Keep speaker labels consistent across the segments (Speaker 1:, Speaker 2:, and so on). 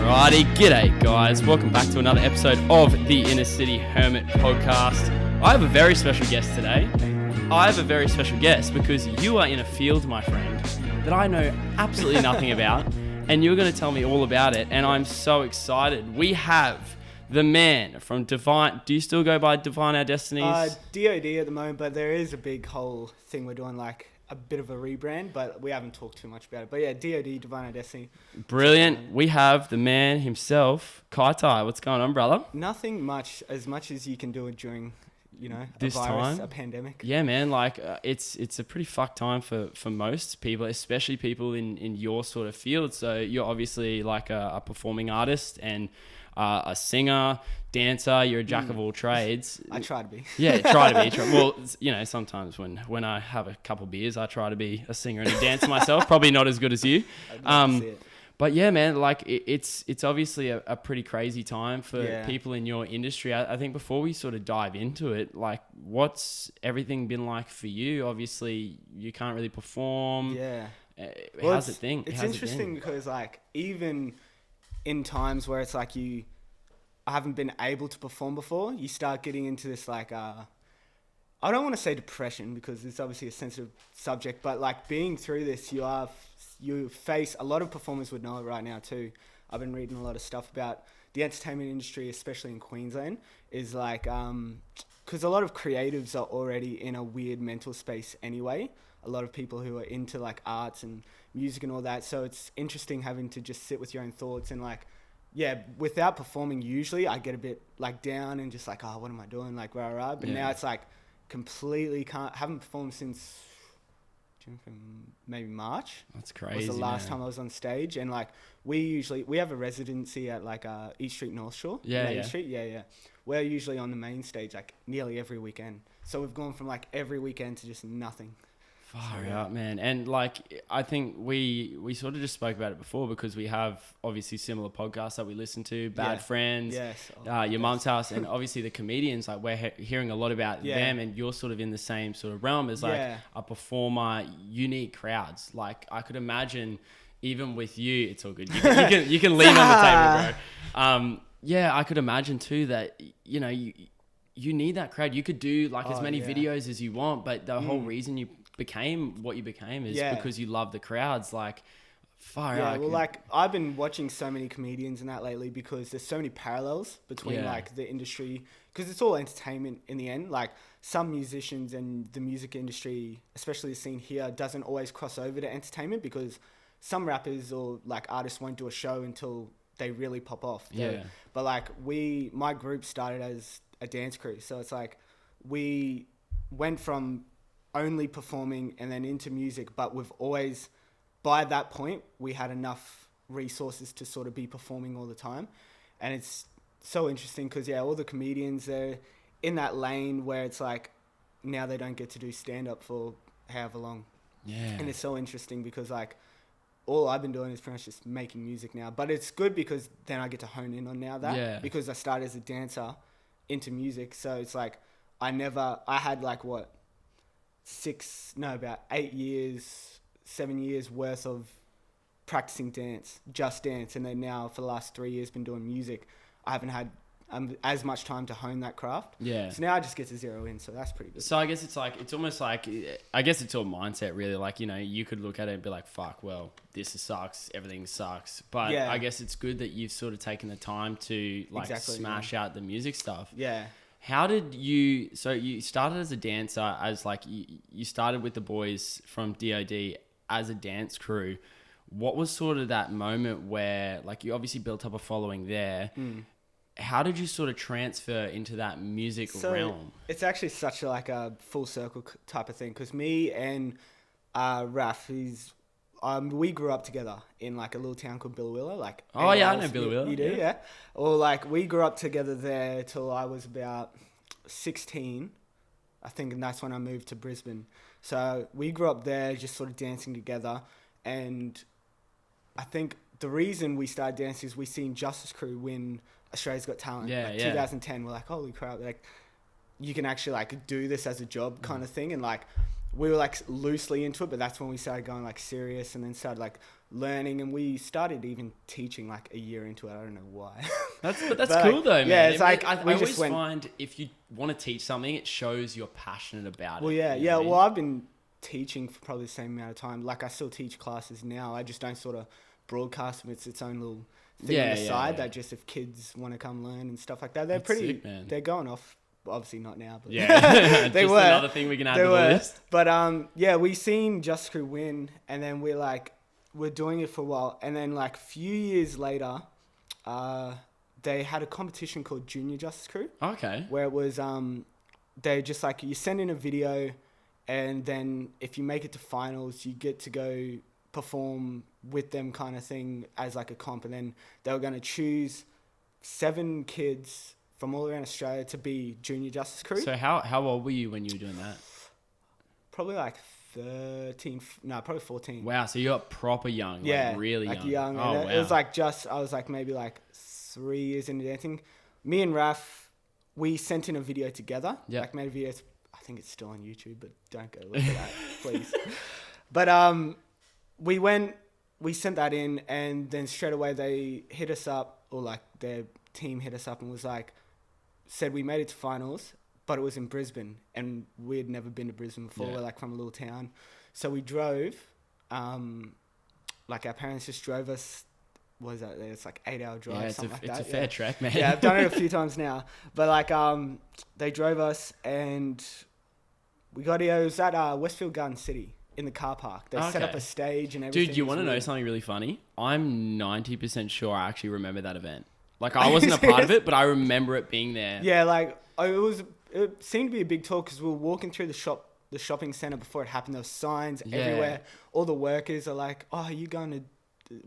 Speaker 1: Alrighty, g'day guys. Welcome back to another episode of the Inner City Hermit podcast. I have a very special guest today. I have a very special guest because you are in a field, my friend, that I know absolutely nothing about, and you're going to tell me all about it, and I'm so excited. We have the man from Divine. Do you still go by Divine Our Destinies?
Speaker 2: DOD at the moment, but there is a big whole thing we're doing, like a bit of a rebrand, but we haven't talked too much about it. But yeah, DOD, Divine Our Destiny.
Speaker 1: Brilliant. We have the man himself, KAITAI. What's going on, brother?
Speaker 2: Nothing much as you can do it during,
Speaker 1: This
Speaker 2: a virus,
Speaker 1: time?
Speaker 2: a pandemic.
Speaker 1: Yeah, man. Like it's a pretty fucked time for most people, especially people in your sort of field. So you're obviously like a performing artist and a singer, dancer. You're a jack of all trades.
Speaker 2: I try to be.
Speaker 1: Yeah, try to be. Well, sometimes when I have a couple beers, I try to be a singer and a dancer myself. Probably not as good as you.
Speaker 2: I'd love to see it.
Speaker 1: But yeah, man, like it's obviously a pretty crazy time for people in your industry. I think before we sort of dive into it, like what's everything been like for you? Obviously, you can't really perform.
Speaker 2: Yeah.
Speaker 1: How's it thing?
Speaker 2: It's interesting because like even in times where it's like I haven't been able to perform before, you start getting into this like I don't want to say depression because it's obviously a sensitive subject, but like being through this, you face a lot of performers would know it right now too. I've been reading a lot of stuff about the entertainment industry, especially in Queensland, is like because a lot of creatives are already in a weird mental space anyway. A lot of people who are into like arts and music and all that, so it's interesting having to just sit with your own thoughts and like without performing usually I get a bit like down and just like what am I doing, like rah. But now it's like completely haven't performed since maybe March.
Speaker 1: That's crazy.
Speaker 2: Was the last time I was on stage, and like we have a residency at like East Street North Shore. Main Street. Yeah. We're usually on the main stage like nearly every weekend. So we've gone from like every weekend to just nothing.
Speaker 1: Far out, man. And like I think we sort of just spoke about it before because we have obviously similar podcasts that we listen to, Bad Friends, Your Mum's House, and obviously the comedians, like we're hearing a lot about them, and you're sort of in the same sort of realm as like a performer, unique crowds. Like I could imagine even with you, it's all good. You can lean on the table, bro. I could imagine too that you need that crowd. You could do like as many videos as you want, but the whole reason you became what you became is because you love the crowds. Like far out.
Speaker 2: Well, like I've been watching so many comedians and that lately because there's so many parallels between like the industry, because it's all entertainment in the end. Like some musicians and the music industry, especially the scene here, doesn't always cross over to entertainment because some rappers or like artists won't do a show until they really pop off. But like my group started as a dance crew, so it's like we went from only performing and then into music, but we've always, by that point, we had enough resources to sort of be performing all the time. And it's so interesting because all the comedians, they're in that lane where it's like now they don't get to do stand-up for however long. And it's so interesting because like all I've been doing is pretty much just making music now, but it's good because then I get to hone in on now that because I started as a dancer into music. So it's like I had like about 7 years worth of practicing just dance, and then now for the last 3 years been doing music. I haven't had as much time to hone that craft. So now I just get to zero in, so that's pretty good.
Speaker 1: So I guess it's almost like, I guess it's all mindset really. Like, you could look at it and be like, fuck, well, this sucks, everything sucks. But I guess it's good that you've sort of taken the time to like smash out the music stuff. How did you started as a dancer, as like you started with the boys from DOD as a dance crew. What was sort of that moment where like you obviously built up a following there? How did you sort of transfer into that music realm? It's
Speaker 2: actually such like a full circle type of thing because me and Raf, we grew up together in like a little town called Billawilla. Like
Speaker 1: I know Billawilla.
Speaker 2: You do, yeah. Or like we grew up together there till I was about 16, I think, and that's when I moved to Brisbane. So we grew up there, just sort of dancing together. And I think the reason we started dancing is we seen Justice Crew win Australia's Got Talent. 2010. We're like, holy crap! Like, you can actually like do this as a job kind of thing, and like we were like loosely into it, but that's when we started going like serious, and then started like learning, and we started even teaching like a year into it. I don't know why.
Speaker 1: That's cool
Speaker 2: like,
Speaker 1: though, man.
Speaker 2: Yeah, it's like
Speaker 1: I always find if you want to teach something, it shows you're passionate about
Speaker 2: well,
Speaker 1: it.
Speaker 2: yeah,
Speaker 1: you know what I mean?
Speaker 2: Well, I've been teaching for probably the same amount of time. Like I still teach classes now. I just don't sort of broadcast them. It's its own little thing on the side that just if kids want to come learn and stuff like that, they're pretty. Sick, man. They're going off. Obviously not now, but
Speaker 1: yeah,
Speaker 2: they
Speaker 1: just
Speaker 2: were
Speaker 1: another thing we can add to the list.
Speaker 2: But yeah, we seen Just Crew win, and then we're doing it for a while, and then like a few years later, they had a competition called Junior Justice Crew.
Speaker 1: Okay.
Speaker 2: Where it was they just like you send in a video, and then if you make it to finals, you get to go perform with them, kind of thing, as like a comp, and then they were going to choose 7 kids from all around Australia to be Junior Justice Crew.
Speaker 1: So how old were you when you were doing that?
Speaker 2: Probably like 13, no, probably 14.
Speaker 1: Wow, so you got proper young,
Speaker 2: yeah,
Speaker 1: like really
Speaker 2: like
Speaker 1: young.
Speaker 2: young.
Speaker 1: Oh, wow.
Speaker 2: It was like I was like maybe like 3 years into dancing. Me and Raf, we sent in a video together.
Speaker 1: Yeah.
Speaker 2: Like made a video. I think it's still on YouTube, but don't go look at that, please. But we sent that in, and then straight away they hit us up, or like their team hit us up and was like, said we made it to finals, but it was in Brisbane, and we had never been to Brisbane before.
Speaker 1: Yeah.
Speaker 2: We're like from a little town, so we drove. Like our parents just drove us. What is that? It's like 8-hour drive,
Speaker 1: yeah,
Speaker 2: something like that.
Speaker 1: It's a fair trek, man.
Speaker 2: Yeah, I've done it a few times now, but like they drove us, and we got here. It was at Westfield Garden City in the car park. They set up a stage and everything.
Speaker 1: Dude, you want to know something really funny? I'm 90% sure I actually remember that event. Like I wasn't a part of it, but I remember it being there.
Speaker 2: Yeah, like it seemed to be a big talk because we were walking through the shopping center before it happened. There were signs everywhere. All the workers are like, "Oh, are you going to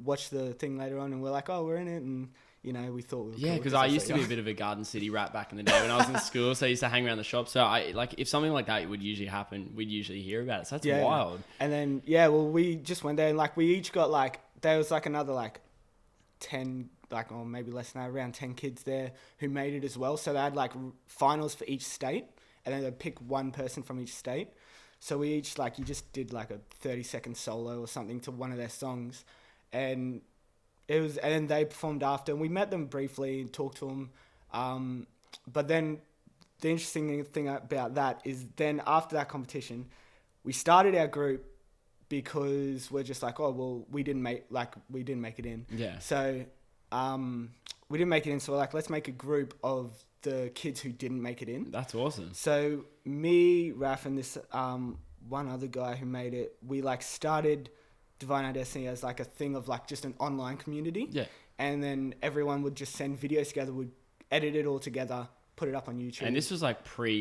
Speaker 2: watch the thing later on?" And we're like, "Oh, we're in it." And you know, we thought we were
Speaker 1: yeah, because I used to be a bit of a Garden City rat back in the day when I was in school. So I used to hang around the shop. So I like if something like that would usually happen, we'd usually hear about it. So that's wild.
Speaker 2: And then well, we just went there and like we each got like there was like another like 10. Like, or maybe less than that, around 10 kids there who made it as well. So they had like finals for each state, and then they'd pick one person from each state. So we each like, you just did like a 30-second solo or something to one of their songs, and then they performed after, and we met them briefly and talked to them. But then the interesting thing about that is then after that competition, we started our group because we're just like, oh well, we didn't make it in.
Speaker 1: Yeah.
Speaker 2: So. We didn't make it in, so we're like, let's make a group of the kids who didn't make it in.
Speaker 1: That's awesome.
Speaker 2: So me, Raf, and this one other guy who made it, we like started Divine Our Destiny as like a thing of like just an online community.
Speaker 1: Yeah.
Speaker 2: And then everyone would just send videos together, would edit it all together, put it up on YouTube.
Speaker 1: And this was like before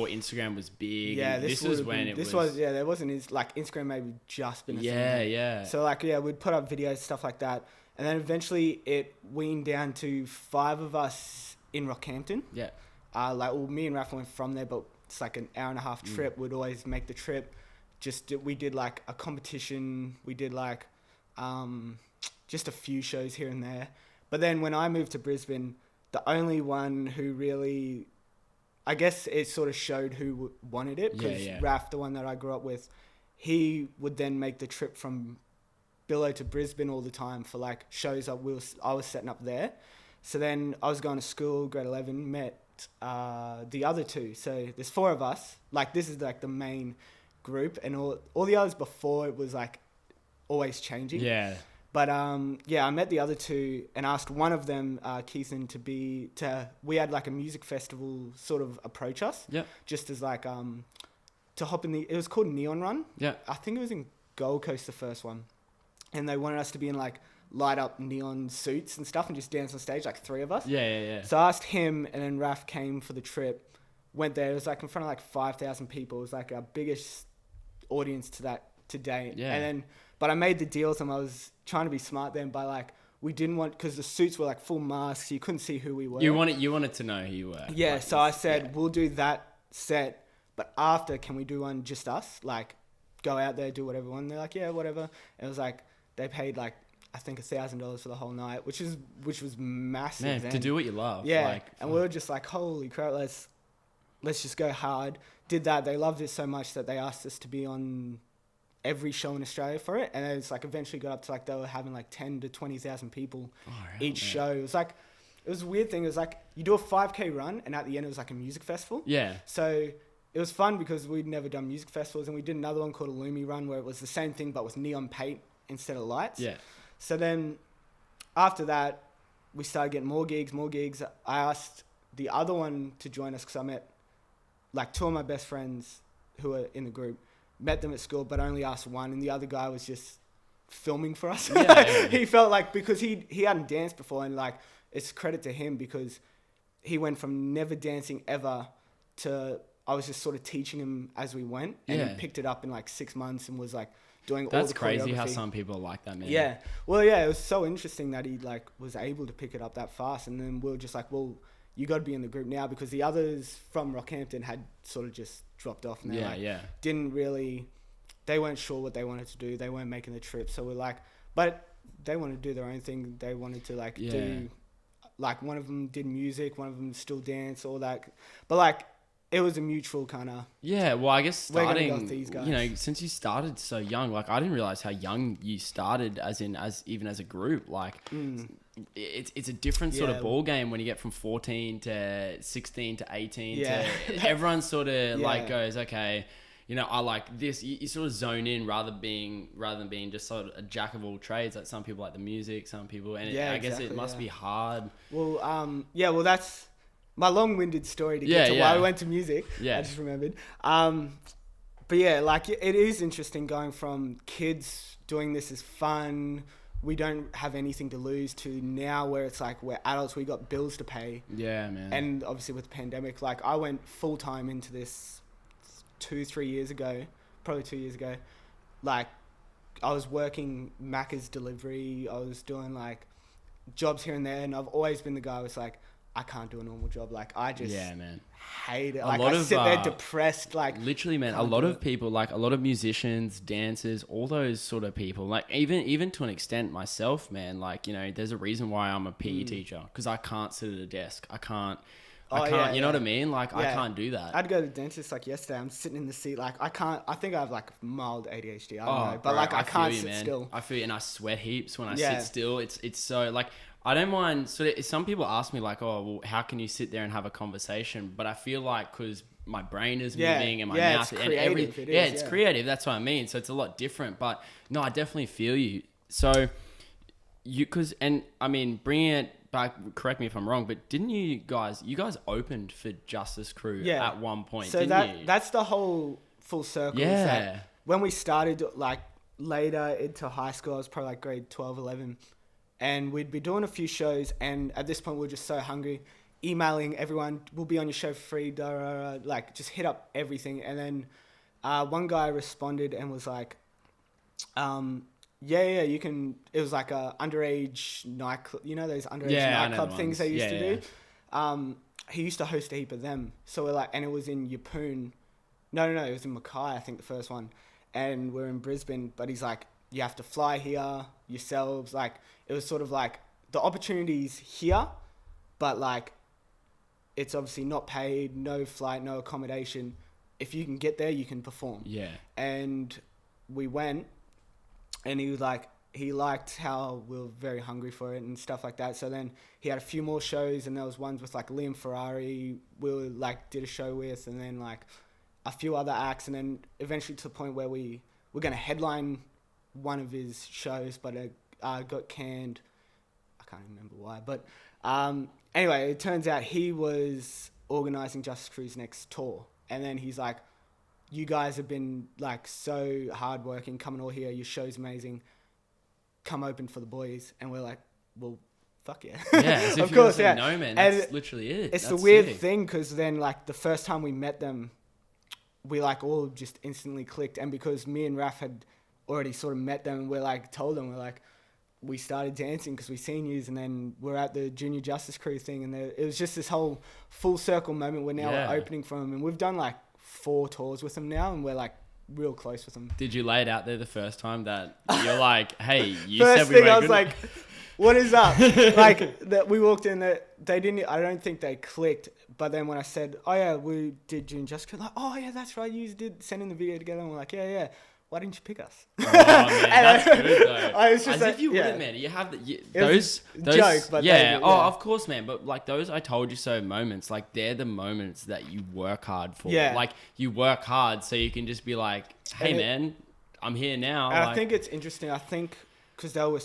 Speaker 1: Instagram was big.
Speaker 2: Yeah,
Speaker 1: this was when it was.
Speaker 2: Yeah, there wasn't like Instagram maybe just been a thing.
Speaker 1: Yeah.
Speaker 2: So like we'd put up videos, stuff like that. And then eventually it weaned down to 5 of us in Rockhampton.
Speaker 1: Yeah.
Speaker 2: Me and Raph went from there, but it's like an hour-and-a-half trip. We'd always make the trip. We did like a competition. We did like just a few shows here and there. But then when I moved to Brisbane, the only one who really, I guess it sort of showed who wanted it. Because Raph, the one that I grew up with, he would then make the trip from Billow to Brisbane all the time for like shows I was setting up there. So then I was going to school, grade 11, met the other 2. So there's 4 of us. Like this is like the main group, and all the others before it was like always changing.
Speaker 1: Yeah.
Speaker 2: But I met the other 2 and asked one of them, Keithan, we had like a music festival sort of approach us.
Speaker 1: Yeah.
Speaker 2: Just as like to hop in it was called Neon Run.
Speaker 1: Yeah.
Speaker 2: I think it was in Gold Coast, the first one. And they wanted us to be in like light up neon suits and stuff and just dance on stage, like 3 of us.
Speaker 1: Yeah.
Speaker 2: So I asked him, and then Raf came for the trip, went there. It was like in front of like 5,000 people. It was like our biggest audience to date.
Speaker 1: Yeah.
Speaker 2: And then, but I made the deal with him. I was trying to be smart then by like, we didn't want, because the suits were like full masks, so you couldn't see who we were.
Speaker 1: You wanted to know who you were.
Speaker 2: Yeah.
Speaker 1: Like,
Speaker 2: so I said, we'll do that set, but after, can we do one just us? Like, go out there, do whatever. And they're like, yeah, whatever. And it was like, they paid like, I think $1,000 for the whole night, which was massive.
Speaker 1: Man, to do what you love.
Speaker 2: Yeah.
Speaker 1: Like,
Speaker 2: and we were just like, holy crap, let's just go hard. Did that. They loved it so much that they asked us to be on every show in Australia for it. And it's like eventually got up to like they were having like 10 to 20,000 people each show. It was like, it was a weird thing. It was like you do a 5K run and at the end it was like a music festival.
Speaker 1: Yeah.
Speaker 2: So it was fun because we'd never done music festivals, and we did another one called a Lumi Run where it was the same thing but with neon paint instead of lights.
Speaker 1: Yeah.
Speaker 2: So then after that, we started getting more gigs. I asked the other one to join us because I met like two of my best friends who are in the group, met them at school, but only asked one, and the other guy was just filming for us. Yeah. He felt like, because he hadn't danced before, and like it's credit to him because he went from never dancing ever to I was just sort of teaching him as we went, and he picked it up in like 6 months and was like doing all the choreography. That's crazy
Speaker 1: how some people are like that, man.
Speaker 2: Yeah. Well, yeah, it was so interesting that he like was able to pick it up that fast, and then we were just like, well, you got to be in the group now, because the others from Rockhampton had sort of just dropped off, and they didn't really, they weren't sure what they wanted to do. They weren't making the trip, so we're like, but they wanted to do their own thing. They wanted to like do, like one of them did music, one of them still dance, all that, but like it was a mutual kind of.
Speaker 1: Yeah, well, I guess starting, you know, since you started so young, like I didn't realize how young you started, as even as a group. Like, it's a different sort of ball game when you get from 14 to 16 to 18 to everyone sort of like goes, okay, you know, I like this. You sort of zone in rather than being just sort of a jack of all trades. Like some people like the music, some people, and I guess it must be hard.
Speaker 2: Well, well, that's my long-winded story to get to why we went to music. Yeah. I just remembered. But yeah, like it is interesting going from kids doing this is fun, we don't have anything to lose, to now where it's like we're adults, we got bills to pay. Yeah, man. And obviously with the pandemic, like I went full-time into this 2-3 years ago, probably 2 years ago. Like I was working Macca's delivery, I was doing like jobs here and there, and I've always been the guy who's like, I can't do a normal job. Like I just hate it. Like I sit there depressed. Like
Speaker 1: literally, man. A lot of people, like a lot of musicians, dancers, all those sort of people. Like even to an extent, myself, man. Like you know, there's a reason why I'm a PE teacher, because I can't sit at a desk. I can't. You know what I mean? Like I can't do that.
Speaker 2: I'd go to the dentist like yesterday. I'm sitting in the seat. Like I can't. I think I have like mild ADHD. I don't know, but like I can't sit still.
Speaker 1: I feel, and I sweat heaps when I sit still. It's so like. I don't mind. So some people ask me like, oh, well, how can you sit there and have a conversation? But I feel like because my brain is moving and my mouth and everything. It's creative. That's what I mean. So it's a lot different. But no, I definitely feel you. So and I mean, bringing it back, correct me if I'm wrong, but didn't you guys opened for Justice Crew at one point,
Speaker 2: so
Speaker 1: didn't you?
Speaker 2: That's the whole full circle. Yeah. That when we started like later into high school, I was probably like grade 12, 11. And we'd be doing a few shows, and at this point we were just so hungry, emailing everyone, we'll be on your show for free, like just hit up everything. And then one guy responded and was like, you can, it was like a underage nightclub, you know those underage nightclub things they used to do? He used to host a heap of them. So we're like, and it was in Yeppoon. No, it was in Mackay, I think the first one. And we're in Brisbane, but he's like, you have to fly here yourselves. Like, it was sort of like the opportunities here, but like, it's obviously not paid, no flight, no accommodation. If you can get there, you can perform. Yeah. And we went, and he was like, he liked how we were very hungry for it and stuff like that. So then he had a few more shows, and there was ones with like Liam Ferrari, we were like did a show with, and then like a few other acts, and then eventually to the point where we were going to headline one of his shows, but it got canned. I can't remember why, but anyway, it turns out he was organising Justice Crew's next tour, and then he's like, you guys have been like so hardworking, coming all here, your show's amazing, come open for the boys. And we're like, well, fuck yeah.
Speaker 1: Yeah, of course, no, man, that's and literally it.
Speaker 2: It's the weird thing, because then like the first time we met them, we like all just instantly clicked, and because me and Raf had already sort of met them, we're like told them, we're like, we started dancing because we seen yous, and then we're at the Junior Justice Crew thing, and it was just this whole full circle moment where now we're opening for them, and we've done like 4 tours with them now, and we're like real close with them.
Speaker 1: Did you lay it out there the first time that you're like, hey, you
Speaker 2: first
Speaker 1: said we
Speaker 2: thing I was like, what is up? Like that we walked in, they didn't. I don't think they clicked. But then when I said, "Oh yeah, we did June Just Crew," like, "Oh yeah, that's right. You did send in the video together." And we're like, "Yeah, yeah. Why didn't you pick us?"
Speaker 1: Oh man, that's good though.
Speaker 2: I was just
Speaker 1: As
Speaker 2: like,
Speaker 1: if you
Speaker 2: yeah.
Speaker 1: wouldn't, man. You have
Speaker 2: Those joke, but
Speaker 1: yeah.
Speaker 2: they,
Speaker 1: Oh, of course, man. But like those "I told you so" moments, like they're the moments that you work hard for.
Speaker 2: Yeah.
Speaker 1: Like you work hard so you can just be like, "Hey, man, I'm here now."
Speaker 2: And
Speaker 1: like,
Speaker 2: I think it's interesting. I think because they were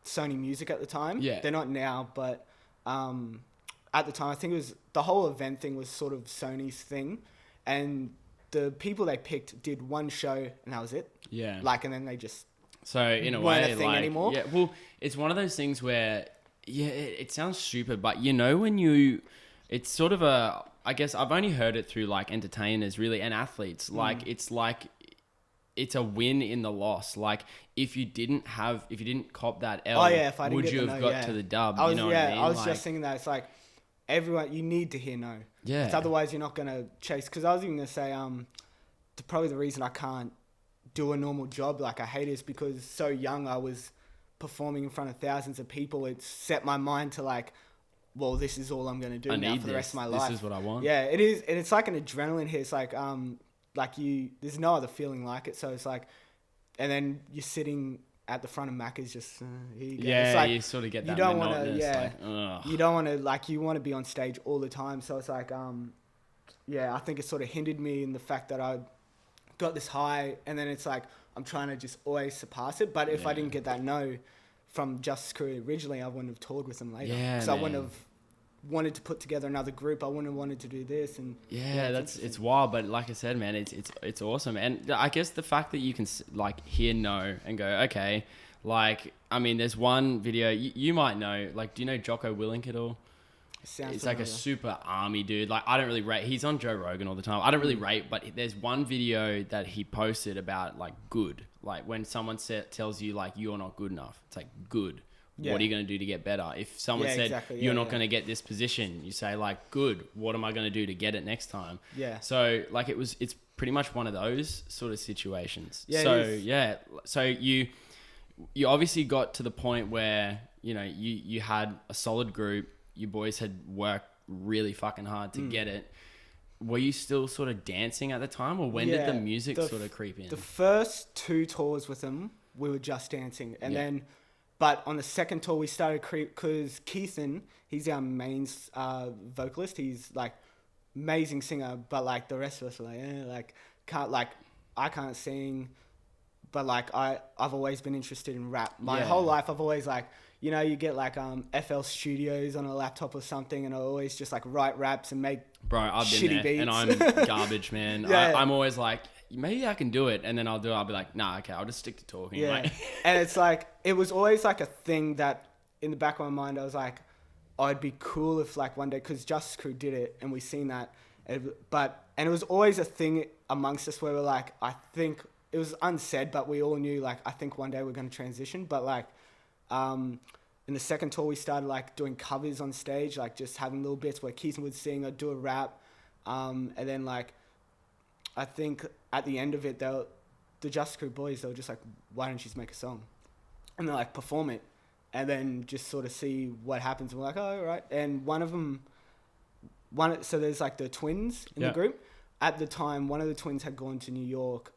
Speaker 2: Sony Music at the time.
Speaker 1: Yeah.
Speaker 2: They're not now, but at the time, I think it was the whole event thing was sort of Sony's thing, and the people they picked did one show and that was it.
Speaker 1: Yeah.
Speaker 2: Like, and then they just
Speaker 1: So in a
Speaker 2: weren't
Speaker 1: way,
Speaker 2: a thing
Speaker 1: like,
Speaker 2: anymore.
Speaker 1: yeah, well, it's one of those things where, yeah, it sounds stupid, but you know, it's sort of I guess I've only heard it through like entertainers really and athletes. Like, it's a win in the loss. Like if you didn't cop that L,
Speaker 2: if I didn't
Speaker 1: would
Speaker 2: get
Speaker 1: you
Speaker 2: the
Speaker 1: have
Speaker 2: no,
Speaker 1: got to the dub?
Speaker 2: I was,
Speaker 1: you know what I mean?
Speaker 2: I was
Speaker 1: like,
Speaker 2: just thinking that it's like everyone, you need to hear no.
Speaker 1: Yeah.
Speaker 2: It's otherwise you're not going to chase. Because I was even going to say, probably the reason I can't do a normal job like I hate it is because so young I was performing in front of thousands of people. It set my mind to like, well, this is all I'm going to do now for the rest of my life.
Speaker 1: This is what I want.
Speaker 2: Yeah, it is. And it's like an adrenaline hit. It's like there's no other feeling like it. So it's like, and then you're sitting at the front of Macca's just, here you go.
Speaker 1: Yeah,
Speaker 2: it's like,
Speaker 1: you sort of get that
Speaker 2: you don't
Speaker 1: monotonous,
Speaker 2: want to, you don't want to, like, you want to be on stage all the time. So it's like, I think it sort of hindered me in the fact that I got this high, and then it's like I'm trying to just always surpass it. But if I didn't get that no from Just Crew originally, I wouldn't have toured with them later.
Speaker 1: Yeah,
Speaker 2: because I wouldn't have wanted to put together another group. I wouldn't have wanted to do this. And
Speaker 1: it's wild. But like I said, man, it's awesome. And I guess the fact that you can like hear no and go, okay, like I mean, there's one video you might know. Like, do you know Jocko Willink at all? It's like a super army dude. Like, I don't really rate. He's on Joe Rogan all the time. I don't really rate, but there's one video that he posted about like good. Like when someone tells you like you're not good enough, it's like good. Yeah. What are you going to do to get better? If someone said you're not going to get this position, you say like good. What am I going to do to get it next time?
Speaker 2: Yeah.
Speaker 1: So like it's pretty much one of those sort of situations.
Speaker 2: Yeah.
Speaker 1: So you obviously got to the point where you know you had a solid group. You boys had worked really fucking hard to get it. Were you still sort of dancing at the time, or when did the music sort of creep in?
Speaker 2: The first 2 tours with them, we were just dancing. And then, but on the second tour, we started because Keithan, he's our main vocalist. He's like amazing singer, but like the rest of us were like, I can't sing. But like, I've always been interested in rap. My whole life, I've always like, you know, you get like FL Studios on a laptop or something, and I always just like write raps and make
Speaker 1: I've
Speaker 2: shitty
Speaker 1: been there,
Speaker 2: beats.
Speaker 1: and I'm garbage, man. I'm always like, maybe I can do it, and then I'll be like, nah, okay, I'll just stick to talking.
Speaker 2: Yeah,
Speaker 1: like.
Speaker 2: And it's like, it was always like a thing that in the back of my mind, I was like, oh, it'd be cool if like one day, because Just Crew did it, and we seen that, and it was always a thing amongst us where we're like, I think it was unsaid, but we all knew like, I think one day we're going to transition, but like, in the second tour, we started like doing covers on stage, like just having little bits where Keith would sing or do a rap. And then like, I think at the end of it, the Just Crew boys, they were just like, why don't you just make a song? And they're like, perform it. And then just sort of see what happens. And we're like, oh, all right. And so there's like the twins in the group. At the time, one of the twins had gone to New York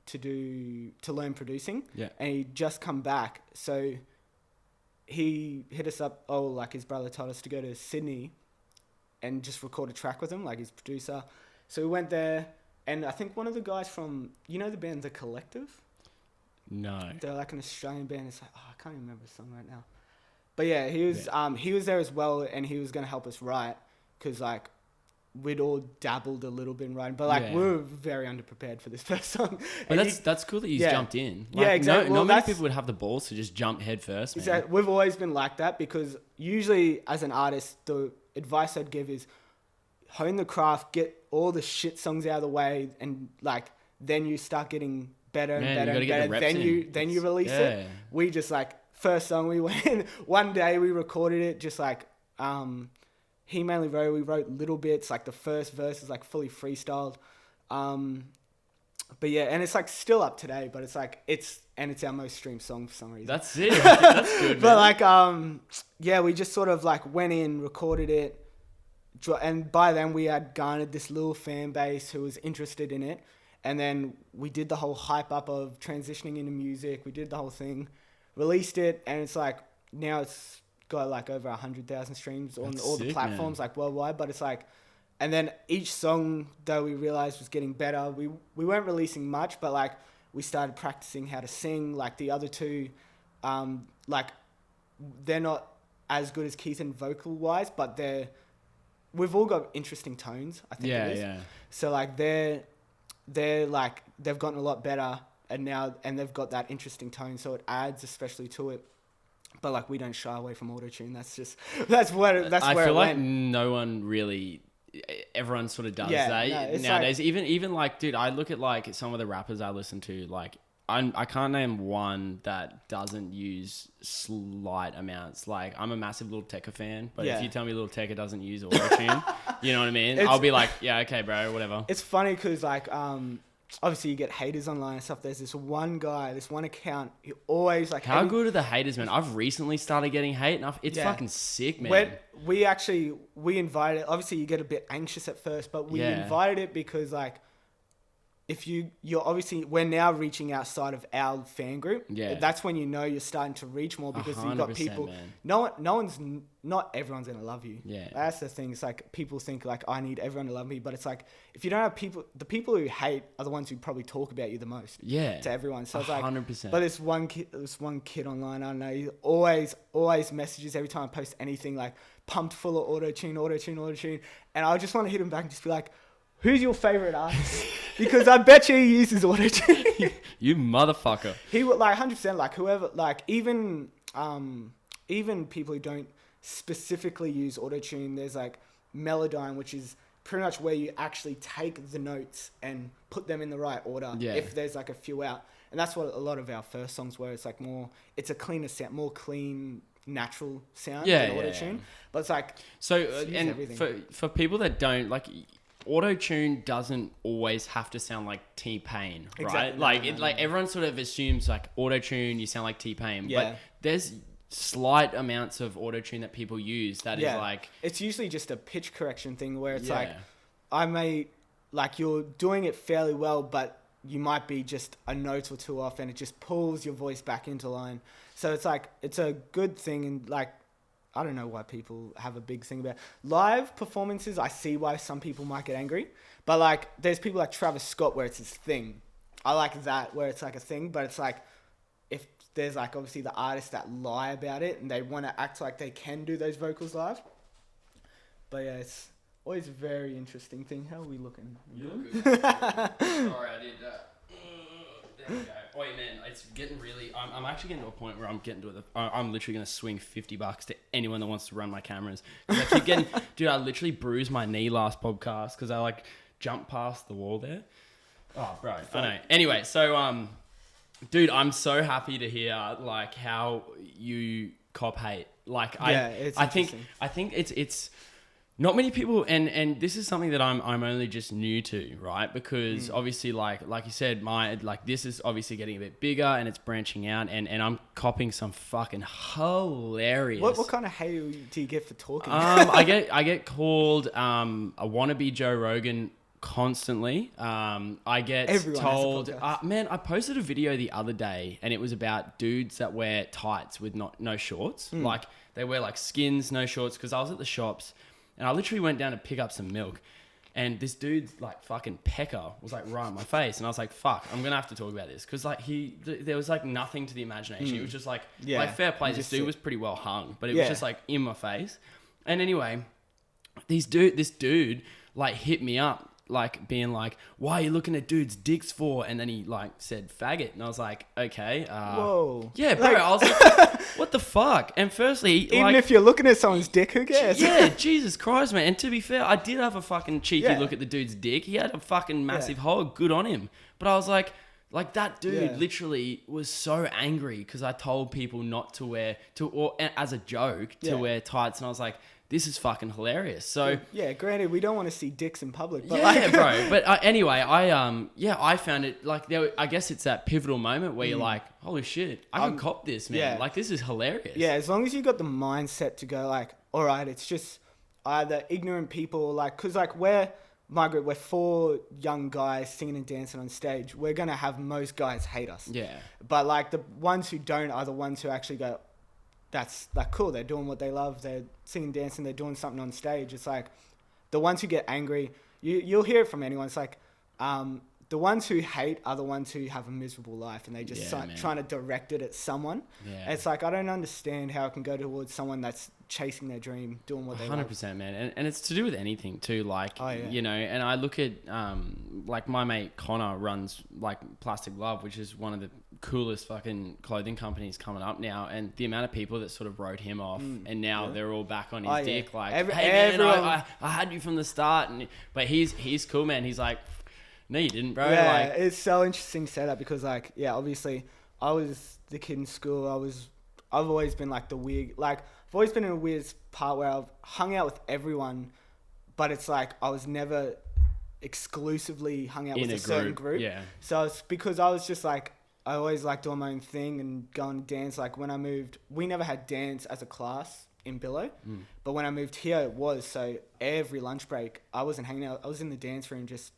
Speaker 2: to learn producing. Yeah. And he'd just come back. So he hit us up, like his brother told us to go to Sydney and just record a track with him, like his producer. So we went there, and I think one of the guys from, you know the band The Collective?
Speaker 1: No.
Speaker 2: They're like an Australian band. It's like, I can't even remember the song right now. But yeah, he was there as well, and he was going to help us write, because like, we'd all dabbled a little bit in writing, but like we were very underprepared for this first song.
Speaker 1: But that's cool that you jumped in. Like,
Speaker 2: exactly.
Speaker 1: Not many people would have the balls to just jump head first, man.
Speaker 2: Exactly. We've always been like that, because usually as an artist, the advice I'd give is hone the craft, get all the shit songs out of the way, and like then you start getting better and better and better. Then you release it. We just like first song we went in, one day we recorded it just like he mainly wrote. We wrote little bits. Like the first verse is like fully freestyled. But yeah, and it's like still up today, but it's like it's our most streamed song for some reason.
Speaker 1: That's it. That's good, man.
Speaker 2: But like yeah, we just sort of like went in, recorded it, and by then we had garnered this little fan base who was interested in it. And then we did the whole hype up of transitioning into music. We did the whole thing, released it, and it's like now it's got like over 100,000 streams on all the platforms, man. Like worldwide. But it's like, and then each song though we realized was getting better. We weren't releasing much, but like we started practicing how to sing. Like the other two, like they're not as good as Keithan vocal wise, but we've all got interesting tones. I think it is. Yeah. So like they're like they've gotten a lot better and they've got that interesting tone, so it adds especially to it. But like we don't shy away from auto-tune. That's where it went.
Speaker 1: I feel like no one really, everyone sort of does that nowadays. Like, even like, dude, I look at like some of the rappers I listen to, like I can't name one that doesn't use slight amounts. Like I'm a massive Lil Tecca fan, but if you tell me Lil Tecca doesn't use auto-tune, you know what I mean? I'll be like, yeah, okay, bro, whatever.
Speaker 2: It's funny because like obviously you get haters online and stuff. There's this one guy, this one account who always like...
Speaker 1: How good are the haters, man? I've recently started getting hate and it's fucking sick, man.
Speaker 2: We invited... Obviously you get a bit anxious at first, but we invited it because like... If you're obviously, we're now reaching outside of our fan group. Yeah. That's when you know you're starting to reach more because you've got people. Man. Not everyone's going to love you. Yeah. That's the thing. It's like people think like, I need everyone to love me. But it's like, if you don't have people, the people who hate are the ones who probably talk about you the most. Yeah. To everyone. So it's like, 100%. But this one kid online, I don't know, he always messages every time I post anything like pumped full of auto-tune. And I just want to hit him back and just be like, who's your favorite artist? Because I bet you he uses auto-tune.
Speaker 1: You motherfucker.
Speaker 2: He would like 100%, like whoever, like even people who don't specifically use auto-tune, there's like Melodyne, which is pretty much where you actually take the notes and put them in the right order. Yeah. If there's like a few out. And that's what a lot of our first songs were. It's like it's a cleaner sound, more clean, natural sound than auto-tune. Yeah. But it's like,
Speaker 1: and for people that don't like, auto-tune doesn't always have to sound like T-Pain, right? Exactly. Like everyone sort of assumes like auto-tune, you sound like T-Pain, but there's slight amounts of auto-tune that people use that is like...
Speaker 2: It's usually just a pitch correction thing where it's like, you're doing it fairly well, but you might be just a note or two off and it just pulls your voice back into line. So it's like, it's a good thing, and like, I don't know why people have a big thing about live performances. I see why some people might get angry, but like there's people like Travis Scott where it's his thing. I like that where it's like a thing, but it's like if there's like obviously the artists that lie about it and they want to act like they can do those vocals live. But yeah, it's always a very interesting thing. How are we looking?
Speaker 1: You look good. Sorry, I did that. There we go. Wait, man, it's getting really... I'm actually getting to a point where I'm getting to I'm literally going to swing $50 to anyone that wants to run my cameras. I keep getting... Dude, I literally bruised my knee last podcast because I like jumped past the wall there. Oh, bro. I know. Anyway, so, dude, I'm so happy to hear like how you cop hate. Like, I think it's not many people, and this is something that I'm only just new to, right? Because obviously, like you said, this is obviously getting a bit bigger and it's branching out, and I'm copping some fucking hilarious.
Speaker 2: What kind of hate do you get for talking?
Speaker 1: I get called a wannabe Joe Rogan constantly. I get told, man, I posted a video the other day and it was about dudes that wear tights with no shorts. Like they wear like skins, no shorts, because I was at the shops. And I literally went down to pick up some milk. And this dude's like fucking pecker was like right in my face. And I was like, fuck, I'm going to have to talk about this. Because like there was like nothing to the imagination. It was just like fair play. This dude was pretty well hung. But it was just like in my face. And anyway, this dude like hit me up. Like being like, why are you looking at dudes' dicks for? And then he like said faggot. And I was like, okay.
Speaker 2: Whoa.
Speaker 1: Yeah, bro. I was like, what the fuck? And firstly,
Speaker 2: even if you're looking at someone's dick, who cares?
Speaker 1: Yeah, Jesus Christ, man. And to be fair, I did have a fucking cheeky look at the dude's dick. He had a fucking massive hole. Good on him. But I was like, Like that dude literally was so angry because I told people not to wear or as a joke to wear tights, and I was like, this is fucking hilarious. So
Speaker 2: yeah, granted, we don't want to see dicks in public, but
Speaker 1: bro. But anyway, I found it like I guess it's that pivotal moment where you're like, holy shit, I can cop this, man.
Speaker 2: Yeah.
Speaker 1: Like this is hilarious.
Speaker 2: Yeah, as long as you got the mindset to go like, all right, it's just either ignorant people, like, because like Margaret, we're 4 young guys singing and dancing on stage. We're going to have most guys hate us.
Speaker 1: Yeah.
Speaker 2: But like the ones who don't are the ones who actually go, that's like cool. They're doing what they love. They're singing, dancing. They're doing something on stage. It's like the ones who get angry, you'll hear it from anyone. It's like the ones who hate are the ones who have a miserable life and they just trying to direct it at someone. Yeah. It's like, I don't understand how it can go towards someone that's chasing their dream, doing what they
Speaker 1: 100%, man. And it's to do with anything too. Like, you know, and I look at, like my mate Connor runs like Plastic Love, which is one of the coolest fucking clothing companies coming up now. And the amount of people that sort of wrote him off and now they're all back on his dick. Like, hey man, I had you from the start. But he's cool, man. He's like, no, you didn't, bro.
Speaker 2: Yeah,
Speaker 1: like,
Speaker 2: it's so interesting setup because like, obviously I was the kid in school. I've always been like the weird, like I've always been in a weird part where I've hung out with everyone, but it's like I was never exclusively hung out with a certain group. Yeah. So it's because I was just like, I always liked doing my own thing and going and dance. Like when I moved, we never had dance as a class in Billow, but when I moved here, it was. So every lunch break, I wasn't hanging out. I was in the dance room just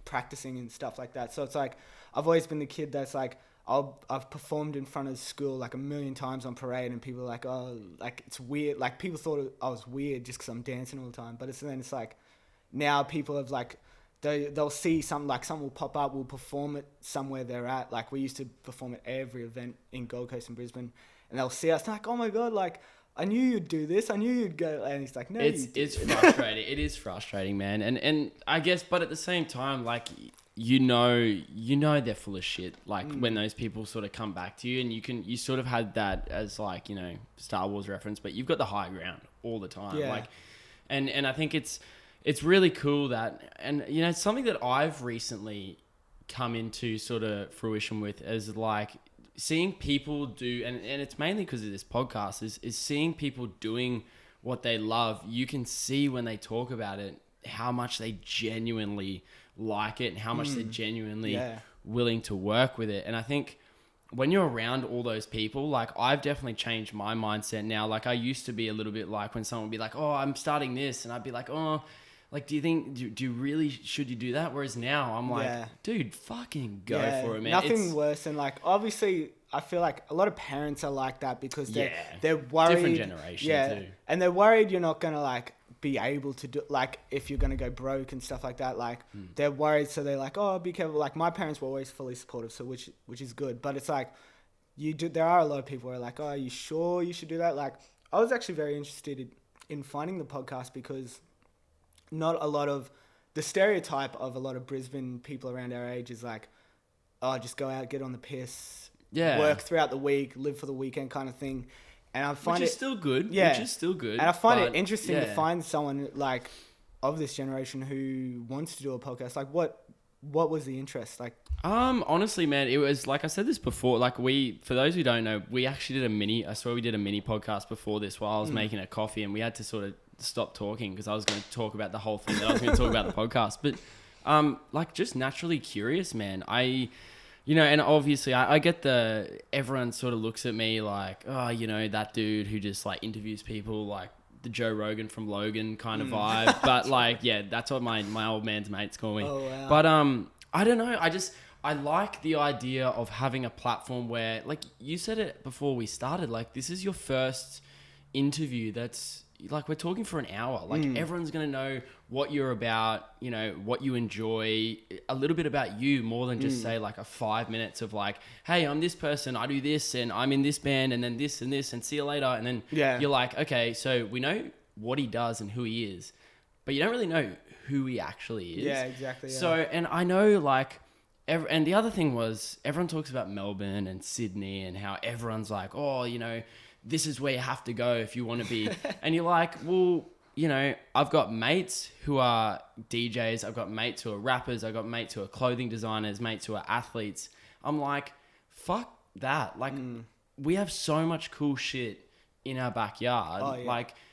Speaker 2: practicing and stuff like that. So it's like I've always been the kid that's like I've performed in front of school like 1,000,000 times on parade and people are like, oh, like it's weird, like people thought I was weird just because I'm dancing all the time. But it's like now people have like they'll see something, like something will pop up, we'll perform it somewhere they're at. Like we used to perform at every event in Gold Coast and Brisbane, and they'll see us like, oh my god, like I knew you'd do this. I knew you'd go. And he's like, no,
Speaker 1: it's frustrating. It is frustrating, man. And I guess, but at the same time, like, you know they're full of shit. Like when those people sort of come back to you and you sort of had that as like, you know, Star Wars reference, but you've got the high ground all the time. Yeah. Like, and I think it's really cool that, and you know, it's something that I've recently come into sort of fruition with as like, seeing people do, and it's mainly because of this podcast, is seeing people doing what they love. You can see when they talk about it, how much they genuinely like it and how much they're genuinely willing to work with it. And I think when you're around all those people, like I've definitely changed my mindset now. Like I used to be a little bit like when someone would be like, oh, I'm starting this. And I'd be like, oh, like, do you think, do you really, should you do that? Whereas now I'm like, dude, fucking go for it, man.
Speaker 2: Nothing worse than like, obviously, I feel like a lot of parents are like that because they're worried.
Speaker 1: Different generation too.
Speaker 2: And they're worried you're not going to like be able to do, like if you're going to go broke and stuff like that. Like they're worried. So they're like, oh, be careful. Like my parents were always fully supportive. So which is good. But it's like, there are a lot of people who are like, oh, are you sure you should do that? Like I was actually very interested in finding the podcast because not a lot of the stereotype of a lot of Brisbane people around our age is like, oh, just go out, get on the piss, work throughout the week, live for the weekend kind of thing. And I find
Speaker 1: which is still good.
Speaker 2: And I find it interesting to find someone like of this generation who wants to do a podcast. Like what was the interest? Like,
Speaker 1: honestly, man, it was like I said this before, like for those who don't know, we actually did we did a mini podcast before this while I was making a coffee, and we had to sort of stop talking because I was going to talk about the whole thing that I was going to talk about the podcast. But like just naturally curious, man. You know, and obviously I get everyone sort of looks at me like, oh, you know, that dude who just like interviews people, like the Joe Rogan from Logan kind of vibe. But like, yeah, that's what my old man's mates call me. Oh, wow. But I don't know. I like the idea of having a platform where, like you said it before we started, like this is your first interview that's like we're talking for an hour. Like everyone's going to know what you're about, you know, what you enjoy, a little bit about you more than just say like a 5 minutes of like, hey, I'm this person, I do this and I'm in this band and then this and see you later. And then you're like, okay, so we know what he does and who he is, but you don't really know who he actually is.
Speaker 2: Yeah, exactly. Yeah.
Speaker 1: So, and I know like, and the other thing was everyone talks about Melbourne and Sydney and how everyone's like, oh, you know, this is where you have to go if you want to be. And you're like, well, you know, I've got mates who are DJs. I've got mates who are rappers. I've got mates who are clothing designers, mates who are athletes. I'm like, fuck that. Like, we have so much cool shit in our backyard,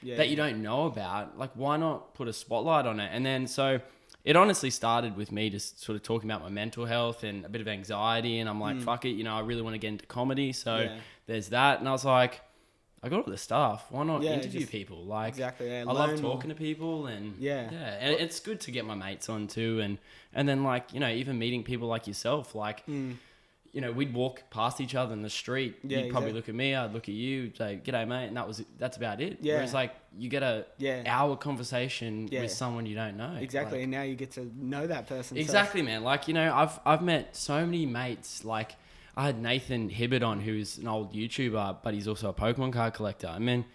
Speaker 1: that you don't know about. Like, why not put a spotlight on it? And then, so it honestly started with me just sort of talking about my mental health and a bit of anxiety. And I'm like, fuck it, I really want to get into comedy. So there's that. And I was like, I got all this stuff. Why not interview people? Like,
Speaker 2: exactly. Yeah,
Speaker 1: I love talking to people, and and it's good to get my mates on too. And then, like, even meeting people like yourself, like, we'd walk past each other in the street. You'd probably look at me, I'd look at you, say, "G'day, mate," and that's about it.
Speaker 2: Yeah.
Speaker 1: Whereas, like, you get a hour conversation with someone you don't know.
Speaker 2: Exactly,
Speaker 1: like,
Speaker 2: and now you get to know that person.
Speaker 1: Exactly, man. Like, I've met so many mates. Like, I had Nathan Hibbert on, who's an old YouTuber, but he's also a Pokemon card collector. I mean,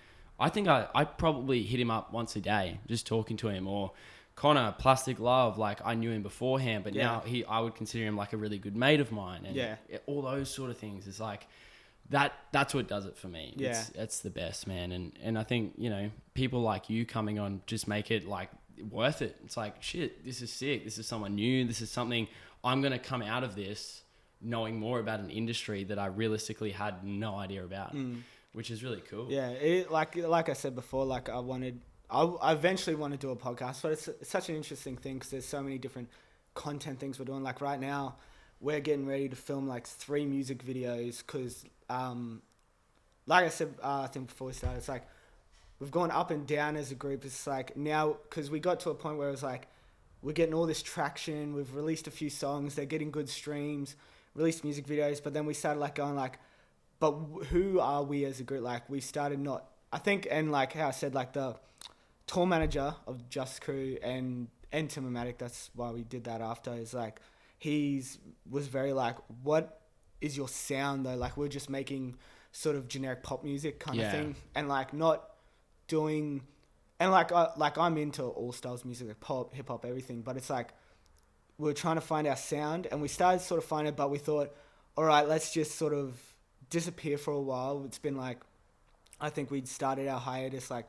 Speaker 1: I think I probably hit him up once a day, just talking to him. Or Connor, Plastic Love, like, I knew him beforehand, but now I would consider him like a really good mate of mine. And all those sort of things is like, that's what does it for me.
Speaker 2: Yeah.
Speaker 1: It's the best, man. And I think, people like you coming on just make it like worth it. It's like, shit, this is sick. This is someone new. This is something I'm going to come out of this knowing more about an industry that I realistically had no idea about, which is really cool.
Speaker 2: Yeah. Like I said before, like, I eventually want to do a podcast, but it's such an interesting thing because there's so many different content things we're doing. Like, right now, we're getting ready to film like 3 music videos because, like I said, I think before we started, it's like we've gone up and down as a group. It's like now, because we got to a point where it was like we're getting all this traction. We've released a few songs. They're getting good streams, released music videos, but then we started like going like, but who are we as a group? Like, we started not, I think, and like how I said, like the tour manager of Just Crew and Timbermatic, that's why we did that after, is like, was very like, what is your sound though? Like, we're just making sort of generic pop music kind of thing, and like not doing, and like I'm into all styles of music, like pop, hip hop, everything, but it's like we're trying to find our sound, and we started sort of finding it, but we thought, all right, let's just sort of disappear for a while. It's been like, I think we'd started our hiatus like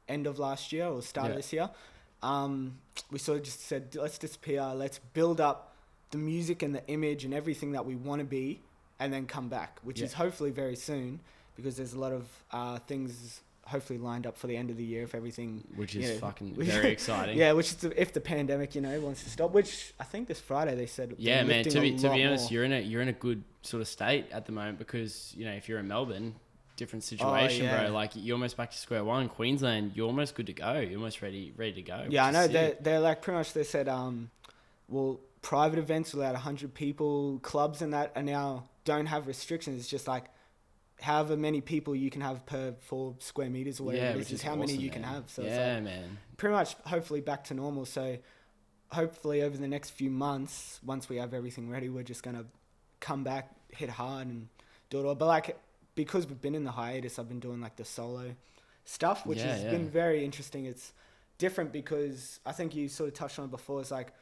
Speaker 2: end of last year or start of this year. We sort of just said, let's disappear, let's build up the music and the image and everything that we want to be, and then come back, which is hopefully very soon, because there's a lot of things hopefully lined up for the end of the year, if everything,
Speaker 1: which is fucking very exciting.
Speaker 2: Which is if the pandemic wants to stop, which I think this Friday they said
Speaker 1: man, to be honest, you're in a good sort of state at the moment, because if you're in Melbourne, different situation, bro. Like, you're almost back to square one. Queensland, you're almost good to go. You're almost ready to go.
Speaker 2: Yeah, I know. They're like, pretty much, they said, well, private events allowed 100 people, clubs and that are now don't have restrictions. It's just like however many people you can have per 4 square meters or whatever it is how many you can have. So it's like,
Speaker 1: man,
Speaker 2: pretty much hopefully back to normal. So hopefully over the next few months, once we have everything ready, we're just going to come back, hit hard and do it all. But like, because we've been in the hiatus, I've been doing like the solo stuff, which has been very interesting. It's different because I think you sort of touched on it before. It's like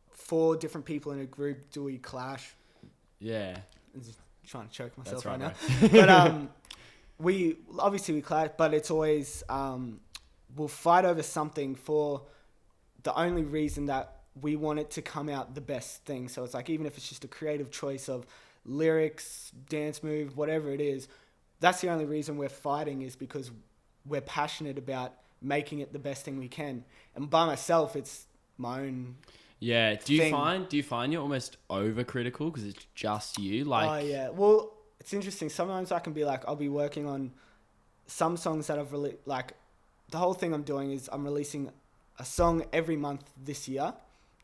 Speaker 2: 4 different people in a group. Do we clash?
Speaker 1: Yeah.
Speaker 2: I'm just trying to choke myself
Speaker 1: right
Speaker 2: now.
Speaker 1: Bro.
Speaker 2: But we clash, but it's always we'll fight over something for the only reason that we want it to come out the best thing. So it's like, even if it's just a creative choice of lyrics, dance move, whatever it is, that's the only reason we're fighting, is because we're passionate about making it the best thing we can. And by myself, it's my own
Speaker 1: do you find you're almost overcritical because it's just you? Like,
Speaker 2: well, it's interesting. Sometimes I can be like, I'll be working on some songs that I've really like. The whole thing I'm doing is I'm releasing a song every month this year,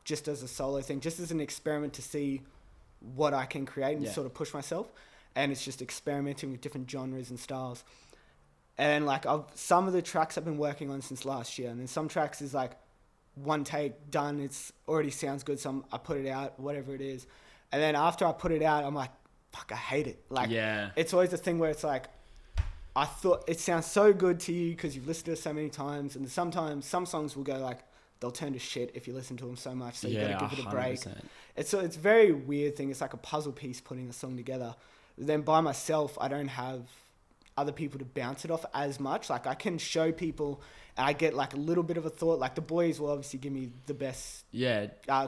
Speaker 2: just as a solo thing, just as an experiment to see what I can create and sort of push myself. And it's just experimenting with different genres and styles. And like, some of the tracks I've been working on since last year, and then some tracks is like one take done, it's already sounds good, so I put it out, whatever it is. And then after I put it out, I'm like, fuck, I hate it. Like, it's always the thing where it's like, I thought it sounds so good to you because you've listened to it so many times, and sometimes some songs will go like, they'll turn to shit if you listen to them so much, so you gotta give it a break. 100%. It's a very weird thing. It's like a puzzle piece putting a song together. Then by myself, I other people to bounce it off as much. Like I can show people and I get like a little bit of a thought. Like the boys will obviously give me the best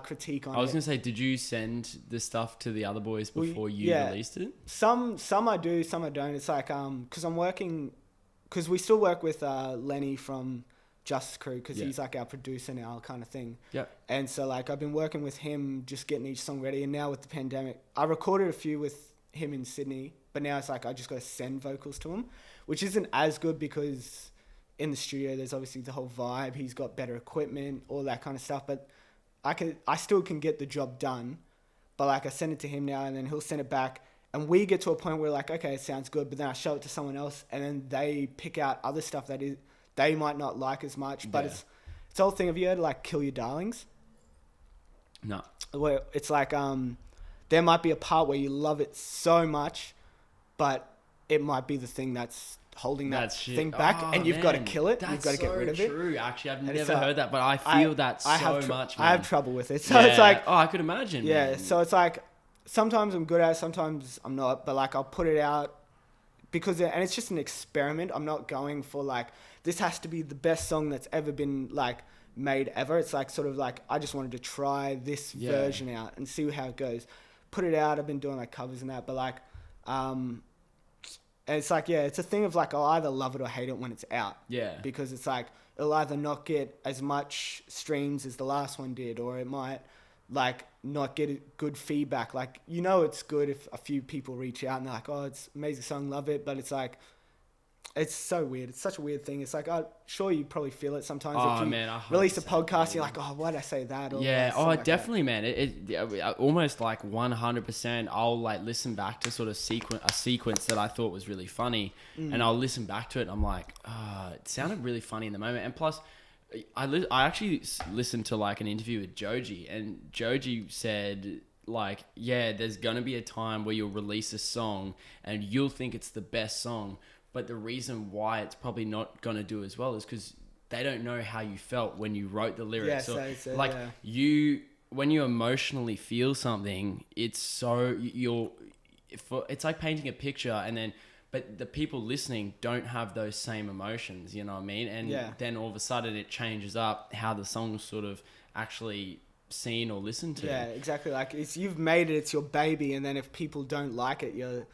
Speaker 2: critique on it.
Speaker 1: I was going to say, did you send the stuff to the other boys before you released it?
Speaker 2: Some I do, some I don't. It's like, because we still work with Lenny from Justice Crew, because he's like our producer now kind of thing.
Speaker 1: Yep.
Speaker 2: And so like I've been working with him, just getting each song ready. And now with the pandemic, I recorded a few with him in Sydney, but now it's like I just got to send vocals to him, which isn't as good because in the studio there's obviously the whole vibe. He's got better equipment, all that kind of stuff. But I still can get the job done. But like I send it to him now, and then he'll send it back. And we get to a point where like, okay, it sounds good, but then I show it to someone else, and then they pick out other stuff that they might not like as much. But it's the whole thing. Have you heard like Kill Your Darlings?
Speaker 1: No.
Speaker 2: Where it's like there might be a part where you love it so much, but it might be the thing that's holding that thing back, and you've got to kill it. You've got to get rid of it.
Speaker 1: That's so true. Actually, I've never heard that, but I feel that so much, man.
Speaker 2: I have trouble with it. So it's like...
Speaker 1: I could imagine.
Speaker 2: Yeah,
Speaker 1: man.
Speaker 2: So it's like... Sometimes I'm good at it, sometimes I'm not, but like I'll put it out and it's just an experiment. I'm not going for like, this has to be the best song that's ever been like made ever. It's like sort of like, I just wanted to try this version out and see how it goes. Put it out. I've been doing like covers and that, but like, and it's like, it's a thing of like, I'll either love it or hate it when it's out. Yeah. Because it's like, it'll either not get as much streams as the last one did, or it might like not get good feedback. Like, you know, it's good if a few people reach out and they're like, oh, it's an amazing song, love it. But it's like, it's so weird. It's such a weird thing. It's like, I'm sure you probably feel it sometimes. If you release a podcast, you're like, oh, why'd I say that? Or
Speaker 1: definitely, man. It almost like 100%. I'll like listen back to sort of a sequence that I thought was really funny, and I'll listen back to it. And I'm like, it sounded really funny in the moment. And plus, I actually listened to like an interview with Joji, and Joji said like, there's gonna be a time where you'll release a song and you'll think it's the best song, but the reason why it's probably not gonna do as well is because they don't know how you felt when you wrote the lyrics. When you emotionally feel something, it's like painting a picture, but the people listening don't have those same emotions, you know what I mean? And then all of a sudden it changes up how the song's sort of actually seen or listened to. Yeah,
Speaker 2: exactly. Like you've made it, it's your baby, and then if people don't like it, you're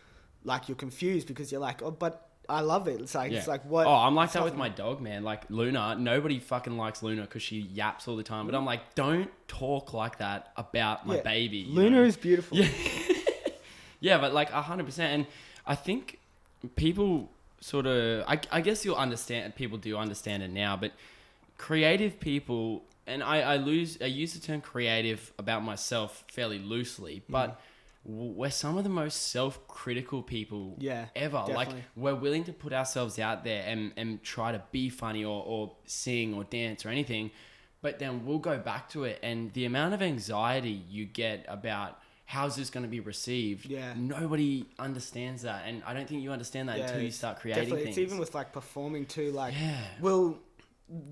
Speaker 2: confused because you're like, oh, but I love it. It's like what?
Speaker 1: Oh, I'm like that with my dog, man. Like Luna, nobody fucking likes Luna because she yaps all the time. But I'm like, don't talk like that about my baby.
Speaker 2: Luna is beautiful.
Speaker 1: Yeah, yeah, but like 100%. And I think people sort of, I guess you'll understand, people do understand it now, but creative people, and I use the term creative about myself fairly loosely, but we're some of the most self-critical people ever. Definitely. Like, we're willing to put ourselves out there and try to be funny or sing or dance or anything, but then we'll go back to it, and the amount of anxiety you get about how's this going to be received? Yeah. Nobody understands that. And I don't think you understand that until you start creating things.
Speaker 2: It's even with like performing too. Like,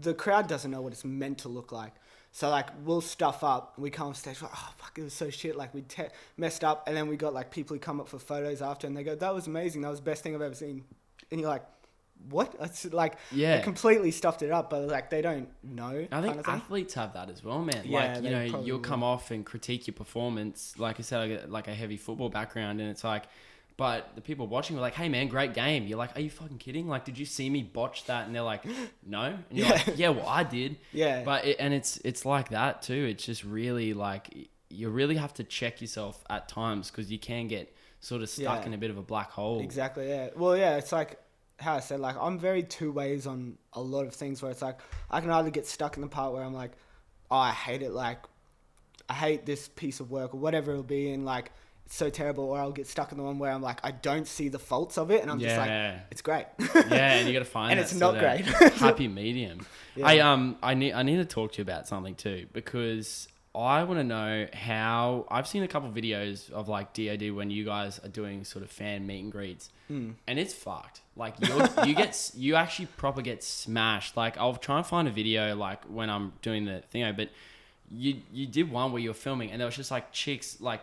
Speaker 2: the crowd doesn't know what it's meant to look like. So like we'll stuff up, we come on stage, like, oh fuck, it was so shit. Like we messed up, and then we got like people who come up for photos after, and they go, that was amazing. That was the best thing I've ever seen. And you're like, what? It's like, they completely stuffed it up, but like they don't know.
Speaker 1: I think athletes have that as well, man. Yeah, like, you know, you'll come off and critique your performance. Like I said, I get like a heavy football background, and it's like, but the people watching were like, hey man, great game. You're like, are you fucking kidding? Like, did you see me botch that? And they're like, no. And you're like, yeah, well, I did. Yeah. But it's like that too. It's just really like, you really have to check yourself at times, because you can get sort of stuck in a bit of a black hole.
Speaker 2: Exactly, yeah. Well, yeah, it's like how I said, like, I'm very two ways on a lot of things, where it's like, I can either get stuck in the part where I'm like, oh, I hate it. Like, I hate this piece of work or whatever it'll be, and like, it's so terrible. Or I'll get stuck in the one where I'm like, I don't see the faults of it, and I'm just like, it's great.
Speaker 1: And you got to find
Speaker 2: and
Speaker 1: that
Speaker 2: it's not great.
Speaker 1: Happy medium. Yeah. I need to talk to you about something too, because I want to know how, I've seen a couple of videos of like DOD when you guys are doing sort of fan meet and greets, and it's fucked. Like you actually proper get smashed. Like, I'll try and find a video like when I'm doing the thing, but you did one where you were filming, and there was just like chicks like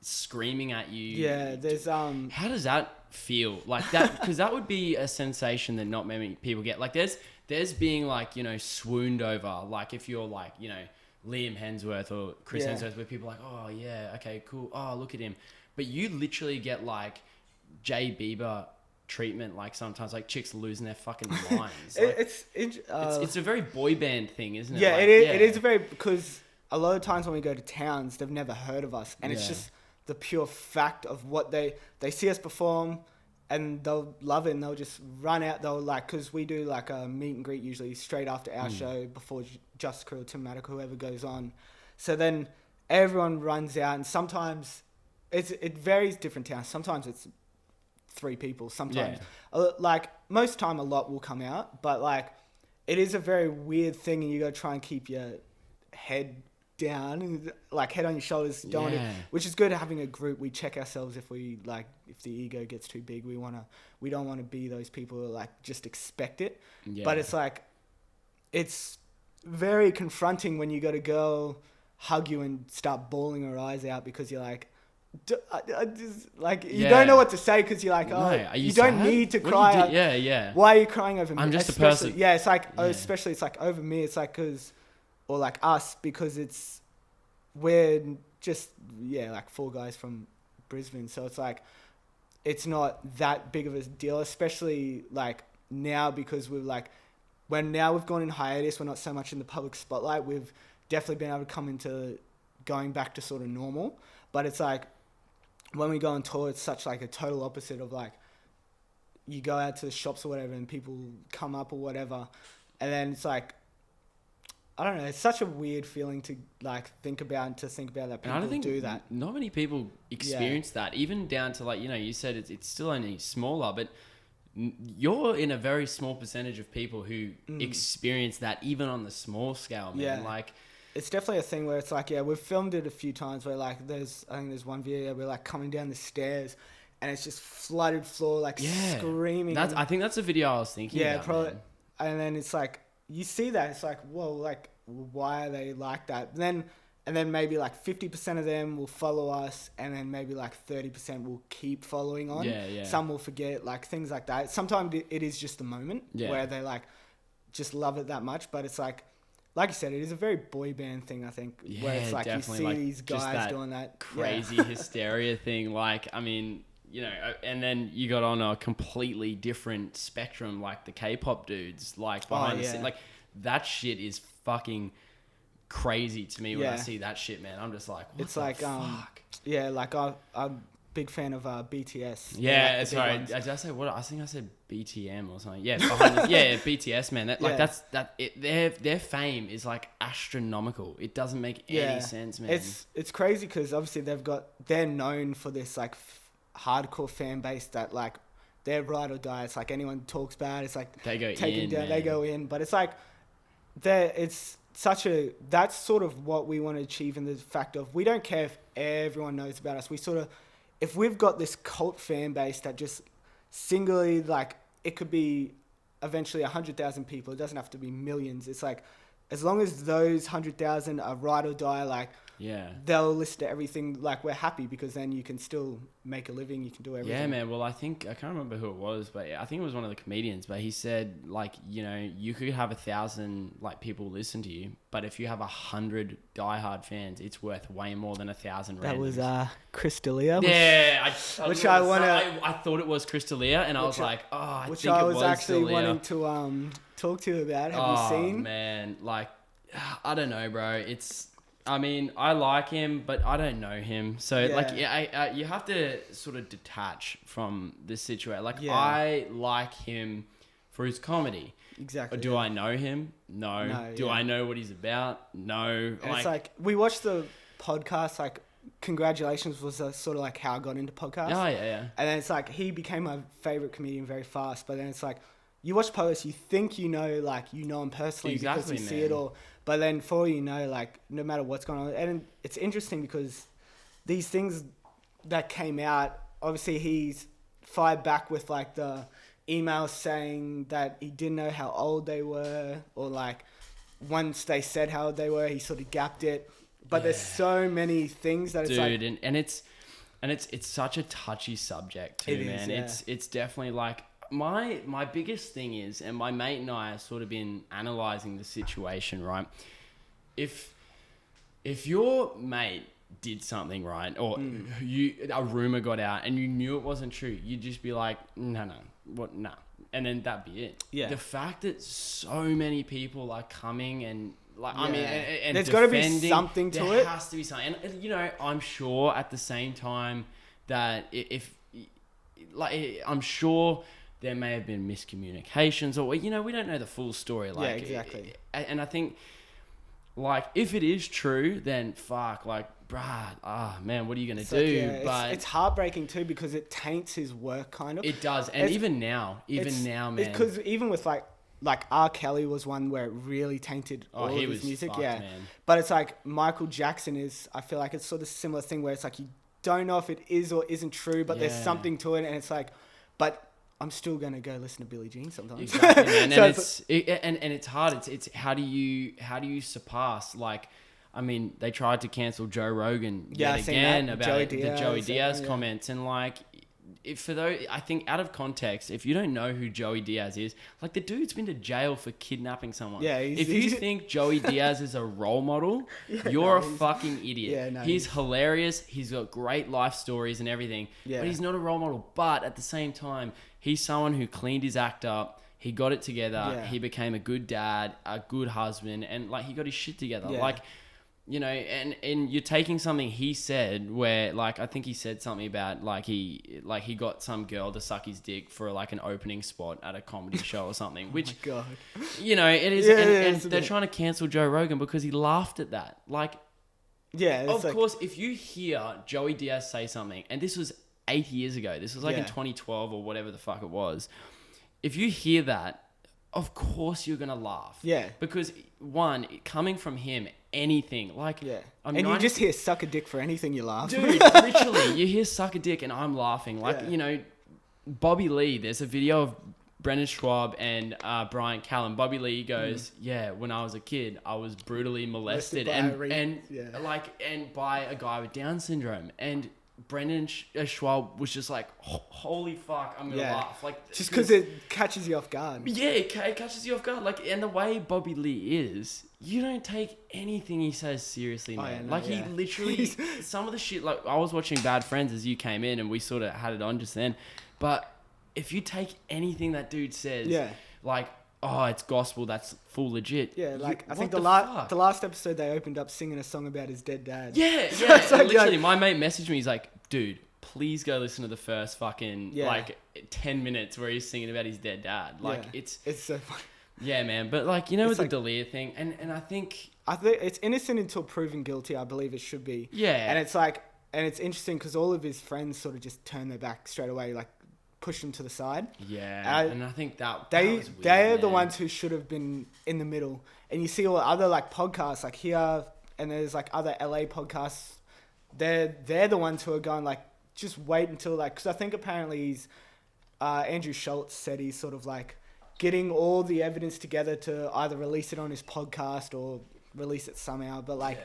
Speaker 1: screaming at you.
Speaker 2: Yeah, there's
Speaker 1: How does that feel like that? Because that would be a sensation that not many people get. Like there's being like, you know, swooned over. Like if you're like, you know, Liam Hemsworth or Chris Hemsworth, where people are like, oh yeah, okay, cool. Oh, look at him. But you literally get like Jay Bieber treatment, like sometimes like chicks losing their fucking minds. Like, it's a very boy band thing, isn't it?
Speaker 2: Yeah,
Speaker 1: like,
Speaker 2: it is very, because a lot of times when we go to towns, they've never heard of us, and it's just the pure fact of what they see us perform, and they'll love it, and they'll just run out. They'll like, because we do like a meet and greet usually straight after our show before Just Crew, Tim Maddock, whoever goes on. So then everyone runs out, and sometimes it varies different towns. Sometimes it's 3 people. Sometimes like most time a lot will come out, but like it is a very weird thing, and you got to try and keep your head down and like head on your shoulders, which is good having a group. We check ourselves if the ego gets too big. We don't want to be those people who like just expect it. But it's like, it's very confronting when you got a girl hug you and start bawling her eyes out because you're like, I just, like you don't know what to say, because you're like, you don't need to cry. Why are you crying over me?
Speaker 1: I'm just a person.
Speaker 2: Yeah, it's like, especially it's like over me. It's like, or like us, because we're just, like 4 guys from Brisbane. So it's like, it's not that big of a deal, especially like now, because we've gone in hiatus, we're not so much in the public spotlight. We've definitely been able to come into going back to sort of normal. But it's like, when we go on tour, it's such like a total opposite of like, you go out to the shops or whatever and people come up or whatever. And then it's like, I don't know, it's such a weird feeling to like think about that people do that.
Speaker 1: Not many people experience that, even down to like, you know, you said it's still only smaller, but you're in a very small percentage of people who experience that, even on the small scale, man. Like,
Speaker 2: it's definitely a thing where it's like, we've filmed it a few times where like I think there's one video where we're like coming down the stairs and it's just flooded floor, like screaming.
Speaker 1: I think that's a video I was thinking about. Yeah, probably. Man.
Speaker 2: And then it's like, you see that, it's like, whoa, like, why are they like that? And then maybe like 50% of them will follow us, and then maybe like 30% will keep following on. Some will forget, like things like that. Sometimes it is just the moment where they like just love it that much. But it's like you said, it is a very boy band thing, I think, where it's like you see like these guys doing that
Speaker 1: crazy hysteria thing. Like, I mean, you know, and then you got on a completely different spectrum, like the K-pop dudes, like behind the scene, like that shit is fucking crazy to me when I see that shit, man. I'm just like, what
Speaker 2: it's
Speaker 1: the
Speaker 2: like,
Speaker 1: fuck?
Speaker 2: Like I'm big fan of BTS.
Speaker 1: Yeah, like sorry. Did I say what? I think I said BTM or something. Yeah, BTS, man. Their fame is like astronomical. It doesn't make any sense, man.
Speaker 2: It's crazy because obviously they're known for this like hardcore fan base that like they're ride or die. It's like anyone talks about, it's like
Speaker 1: they go in, down,
Speaker 2: they go in. But it's like that's sort of what we want to achieve, in the fact of, we don't care if everyone knows about us. We sort of, if we've got this cult fan base that just singly, like, it could be eventually 100,000 people. It doesn't have to be millions. It's like, as long as those 100,000 are ride or die, like, they'll listen to everything, like, we're happy, because then you can still make a living, you can do everything.
Speaker 1: Yeah, man. Well, I can't remember who it was, but I think it was one of the comedians, but he said, like, you know, you could have 1,000 like people listen to you, but if you have 100 diehard fans, it's worth way more than 1,000 randoms. That
Speaker 2: was Chris D'Elia.
Speaker 1: Yeah, I thought it was Chris D'Elia, and I was like, I think it was D'Elia. Which I was actually wanting
Speaker 2: to talk to you about. Have you seen?
Speaker 1: Oh man, like, I don't know, bro. I mean, I like him, but I don't know him. So, you have to sort of detach from this situation. Like, I like him for his comedy.
Speaker 2: Exactly.
Speaker 1: Do I know him? No. Do I know what he's about? No.
Speaker 2: And it's like, we watched the podcast, like, Congratulations was sort of like how I got into podcasts.
Speaker 1: Oh, yeah.
Speaker 2: And then it's like, he became my favorite comedian very fast. But then it's like, you watch podcasts, you think you know him personally, because you see it all. But then for all you know, like, no matter what's going on. And it's interesting because these things that came out, obviously he's fired back with like the emails saying that he didn't know how old they were, or like once they said how old they were, he sort of gapped it. But there's so many things that it's like...
Speaker 1: Dude, and it's... And it's such a touchy subject too, man.
Speaker 2: Yeah.
Speaker 1: It's definitely like my biggest thing is, and my mate and I have sort of been analyzing the situation, right? If your mate did something, right, or a rumor got out and you knew it wasn't true, you'd just be like, no, and then that'd be it.
Speaker 2: Yeah.
Speaker 1: The fact that so many people are coming and like, I mean, and
Speaker 2: there's got to be something to it.
Speaker 1: There has to be something. And you know, I'm sure at the same time that if like, I'm sure there may have been miscommunications, or you know, we don't know the full story. Like,
Speaker 2: yeah, exactly.
Speaker 1: And I think, like, if it is true, then fuck, like, bruh, man, what are you gonna do?
Speaker 2: Like, yeah, but it's heartbreaking too, because it taints his work, kind of.
Speaker 1: It does, and even now, man,
Speaker 2: because even with like R. Kelly was one where it really tainted all of his music.
Speaker 1: Fucked,
Speaker 2: yeah,
Speaker 1: man.
Speaker 2: But it's like Michael Jackson is. I feel like it's sort of a similar thing where it's like you don't know if it is or isn't true, but there's something to it, and it's like, but I'm still gonna go listen to Billie Jean sometimes.
Speaker 1: Exactly, man. And it's hard. It's how do you surpass, like, I mean, they tried to cancel Joe Rogan yet again about the Joey Diaz comments, and like, for those, I think out of context, if you don't know who Joey Diaz is, like, the dude's been to jail for kidnapping someone.
Speaker 2: Yeah,
Speaker 1: if you think Joey Diaz is a role model, you're a fucking idiot.
Speaker 2: Yeah, no,
Speaker 1: he's hilarious. He's got great life stories and everything, but he's not a role model. But at the same time, he's someone who cleaned his act up. He got it together. Yeah. He became a good dad, a good husband, and like, he got his shit together. Yeah. Like, you know, and you're taking something he said where, like, I think he said something about like he got some girl to suck his dick for like an opening spot at a comedy show or something, which,
Speaker 2: oh my God.
Speaker 1: You know, it is, and they're trying to cancel Joe Rogan because he laughed at that. Like,
Speaker 2: yeah,
Speaker 1: of course, if you hear Joey Diaz say something, and this was 8 years ago, this was like in 2012 or whatever the fuck it was, if you hear that, of course you're gonna laugh.
Speaker 2: Yeah.
Speaker 1: Because one, coming from him, anything like,
Speaker 2: you just hear suck a dick for anything, you laugh.
Speaker 1: Dude, literally, you hear suck a dick and I'm laughing. Like, you know, Bobby Lee, there's a video of Brendan Schwab and Brian Callen. Bobby Lee goes, when I was a kid, I was brutally molested and by a guy with Down syndrome. And Brendan Schwab was just like, holy fuck, I'm gonna laugh. Like,
Speaker 2: just because it catches you off guard.
Speaker 1: Yeah, it catches you off guard. Like, and the way Bobby Lee is, you don't take anything he says seriously, man. He literally, some of the shit, like, I was watching Bad Friends as you came in and we sort of had it on just then. But if you take anything that dude says, like, oh, it's gospel, that's full legit.
Speaker 2: Yeah, like, I think the last episode they opened up singing a song about his dead dad.
Speaker 1: Yeah. Like, literally, my mate messaged me, he's like, dude, please go listen to the first fucking, like, 10 minutes where he's singing about his dead dad. Like, it's
Speaker 2: so funny.
Speaker 1: Yeah, man. But, like, you know, it's with the D'Elia thing, and I think
Speaker 2: it's innocent until proven guilty, I believe it should be.
Speaker 1: Yeah.
Speaker 2: And it's like, and it's interesting because all of his friends sort of just turn their back straight away, like, push him to the side.
Speaker 1: Yeah, and I think that
Speaker 2: they're
Speaker 1: was weird,
Speaker 2: the ones who should have been in the middle. And you see all the other like podcasts like here, and there's like other LA podcasts. They're the ones who are going like, just wait until like, because I think apparently he's Andrew Schultz said he's sort of like getting all the evidence together to either release it on his podcast or release it somehow. But like.
Speaker 1: Yeah.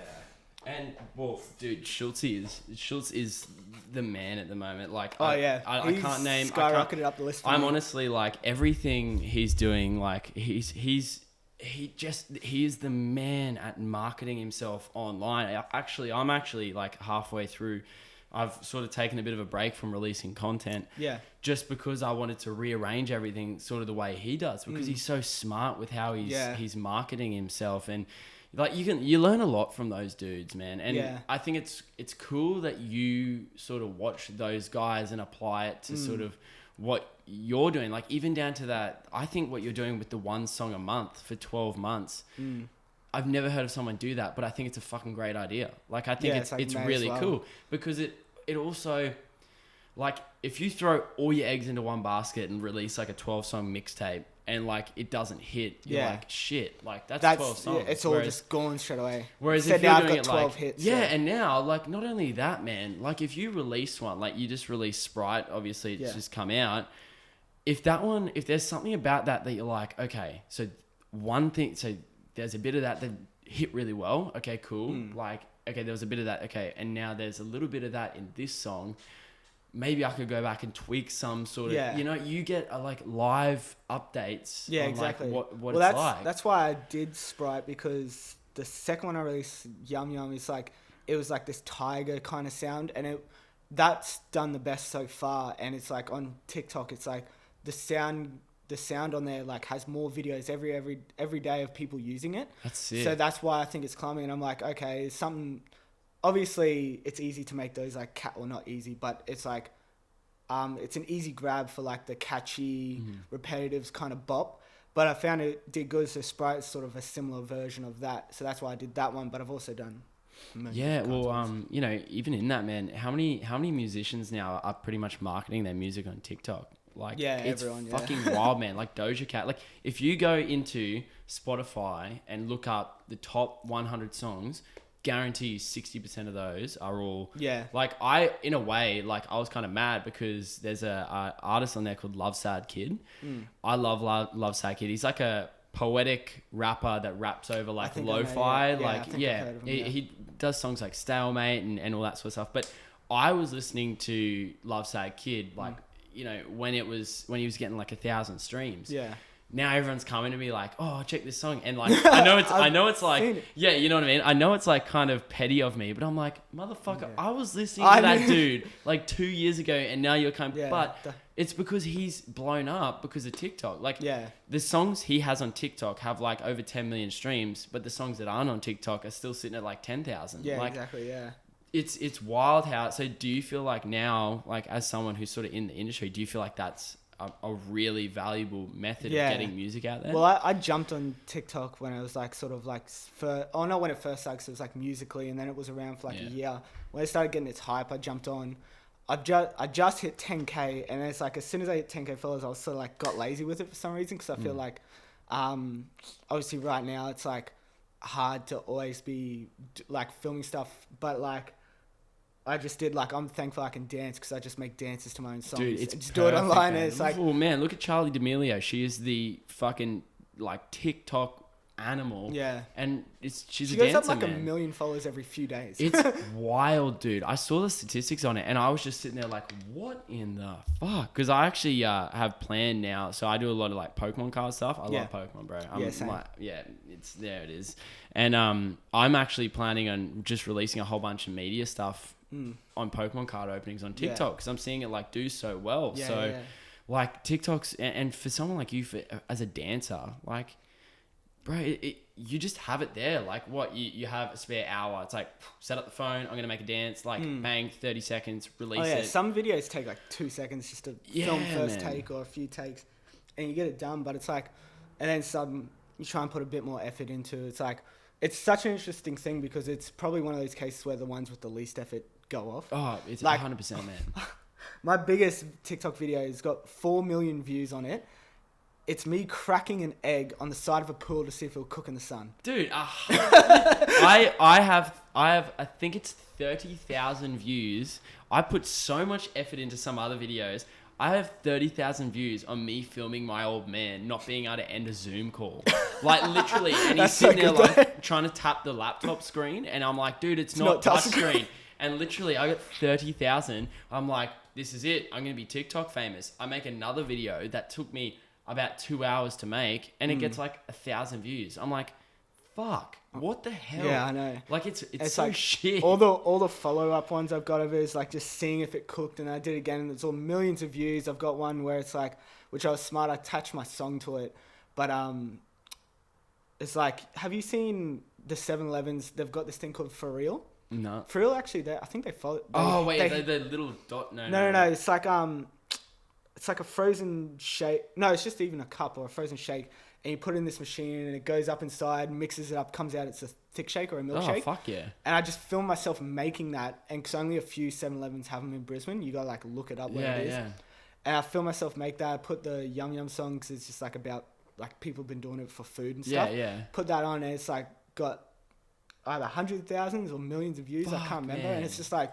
Speaker 1: And, well, dude, Schultz is the man at the moment. Like, I can't name...
Speaker 2: skyrocketed up the list.
Speaker 1: I'm honestly, like, everything he's doing, like, he is the man at marketing himself online. I'm actually, like, halfway through. I've sort of taken a bit of a break from releasing content.
Speaker 2: Yeah.
Speaker 1: Just because I wanted to rearrange everything sort of the way he does. Because he's so smart with how he's marketing himself. And... like, you learn a lot from those dudes, man. And I think it's cool that you sort of watch those guys and apply it to sort of what you're doing. Like, even down to that, I think what you're doing with the one song a month for 12 months, I've never heard of someone do that, but I think it's a fucking great idea. Like, I think it's really cool because it also, like, if you throw all your eggs into one basket and release like a 12-song mixtape, and like it doesn't hit, you're like, shit, like that's 12 songs.
Speaker 2: Yeah, it's all just gone straight away.
Speaker 1: Whereas if you're doing it 12 like, hits. Yeah, and now like not only that, man, like if you release one, like you just released Sprite, obviously it's just come out. If there's something about that you're like, okay, so there's a bit of that hit really well. Okay, cool. Like okay, there was a bit of that. Okay. And now there's a little bit of that in this song. Maybe I could go back and tweak some sort of, you know, you get like live updates.
Speaker 2: Yeah,
Speaker 1: on
Speaker 2: exactly.
Speaker 1: Like what
Speaker 2: well,
Speaker 1: it's like.
Speaker 2: That's why I did Sprite, because the second one I released, Yum Yum, is like, it was like this tiger kind of sound, and that's done the best so far. And it's like on TikTok, it's like the sound on there like has more videos every day of people using it.
Speaker 1: That's it.
Speaker 2: So that's why I think it's climbing. And I'm like, okay, something. Obviously, it's easy to make those like or not easy, but it's like, it's an easy grab for like the catchy, repetitive kind of bop. But I found it did good. So Sprite is sort of a similar version of that. So that's why I did that one. But I've also done.
Speaker 1: Yeah, well, you know, even in that, man, how many musicians now are pretty much marketing their music on TikTok? Like, it's everyone, fucking wild, man. Like Doja Cat. Like, if you go into Spotify and look up the top 100 songs, guarantee you 60% of those are all like in a way, like I was kind of mad because there's a artist on there called Love Sad Kid. I love Love Sad Kid. He's like a poetic rapper that raps over like lo-fi. He does songs like Stalemate and all that sort of stuff. But I was listening to Love Sad Kid like you know when he was getting like 1,000 streams. Now everyone's coming to me like, oh, check this song. And like, I know it's like, yeah, you know what I mean? I know it's like kind of petty of me, but I'm like, motherfucker, I was listening to that dude like 2 years ago and now you're coming, but it's because he's blown up because of TikTok. Like the songs he has on TikTok have like over 10 million streams, but the songs that aren't on TikTok are still sitting at like 10,000.
Speaker 2: Yeah,
Speaker 1: like,
Speaker 2: exactly. Yeah.
Speaker 1: It's wild how, so do you feel like now, like as someone who's sort of in the industry, do you feel like that's a really valuable method of getting music out there?
Speaker 2: Well, I jumped on TikTok when it was like sort of like not when it first started, 'cause it was like Musically, and then it was around for like a year. When it started getting its hype, I jumped on. I just hit 10K, and it's like as soon as I hit 10K followers, I was sort of like got lazy with it for some reason, because I feel like obviously right now it's like hard to always be like filming stuff, but like I just did like, I'm thankful I can dance because I just make dances to my own songs.
Speaker 1: Dude, it's
Speaker 2: just
Speaker 1: perfect,
Speaker 2: do it online.
Speaker 1: Man.
Speaker 2: And it's like,
Speaker 1: oh man, look at Charlie D'Amelio. She is the fucking like TikTok animal.
Speaker 2: Yeah,
Speaker 1: and she's
Speaker 2: she
Speaker 1: a dancer,
Speaker 2: goes up like
Speaker 1: man.
Speaker 2: 1 million followers every few days.
Speaker 1: It's wild, dude. I saw the statistics on it, and I was just sitting there like, what in the fuck? Because I actually have planned now. So I do a lot of like Pokemon card stuff. I love Pokemon, bro.
Speaker 2: Same.
Speaker 1: It's there. It is. And I'm actually planning on just releasing a whole bunch of media stuff on Pokemon card openings on TikTok because I'm seeing it like do so well. Like TikTok's and for someone like you as a dancer, like bro, you just have it there. Like what you have a spare hour. It's like set up the phone. I'm gonna make a dance. Like bang, 30 seconds, release it.
Speaker 2: Some videos take like 2 seconds just to film first take or a few takes, and you get it done. But it's like, and then some you try and put a bit more effort into. It's like it's such an interesting thing because it's probably one of those cases where the ones with the least effort go off.
Speaker 1: Oh, it's
Speaker 2: like
Speaker 1: 100%, man.
Speaker 2: My biggest TikTok video has got 4 million views on it. It's me cracking an egg on the side of a pool to see if it'll cook in the sun.
Speaker 1: Dude, I have I think it's 30,000 views. I put so much effort into some other videos. I have 30,000 views on me filming my old man not being able to end a Zoom call. Like literally, and he's sitting there like trying to tap the laptop screen, and I'm like, dude, it's not touch screen. And literally, I got 30,000. I'm like, this is it. I'm gonna be TikTok famous. I make another video that took me about 2 hours to make, and it gets like 1,000 views. I'm like, fuck, what the hell?
Speaker 2: Yeah, I know.
Speaker 1: Like it's so like shit.
Speaker 2: All the follow up ones I've got of it is like just seeing if it cooked, and I did it again, and it's all millions of views. I've got one where it's like, which I was smart, I attached my song to it, but it's like, have you seen the 7-Elevens? They've got this thing called For Real.
Speaker 1: No.
Speaker 2: For Real, actually, I think they follow.
Speaker 1: The little dot.
Speaker 2: No. It's like a frozen shake. No, it's just even a cup or a frozen shake, and you put it in this machine, and it goes up inside, mixes it up, comes out. It's a thick shake or a milkshake.
Speaker 1: Oh fuck yeah!
Speaker 2: And I just filmed myself making that, and because only a few 7-Elevens have them in Brisbane, you gotta like look it up where it is. Yeah. And I filmed myself make that. I put the Yum Yum song because it's just like about like people have been doing it for food and stuff.
Speaker 1: Yeah.
Speaker 2: Put that on, and it's like got either hundreds of thousands or millions of views. I can't remember. Man. And it's just like,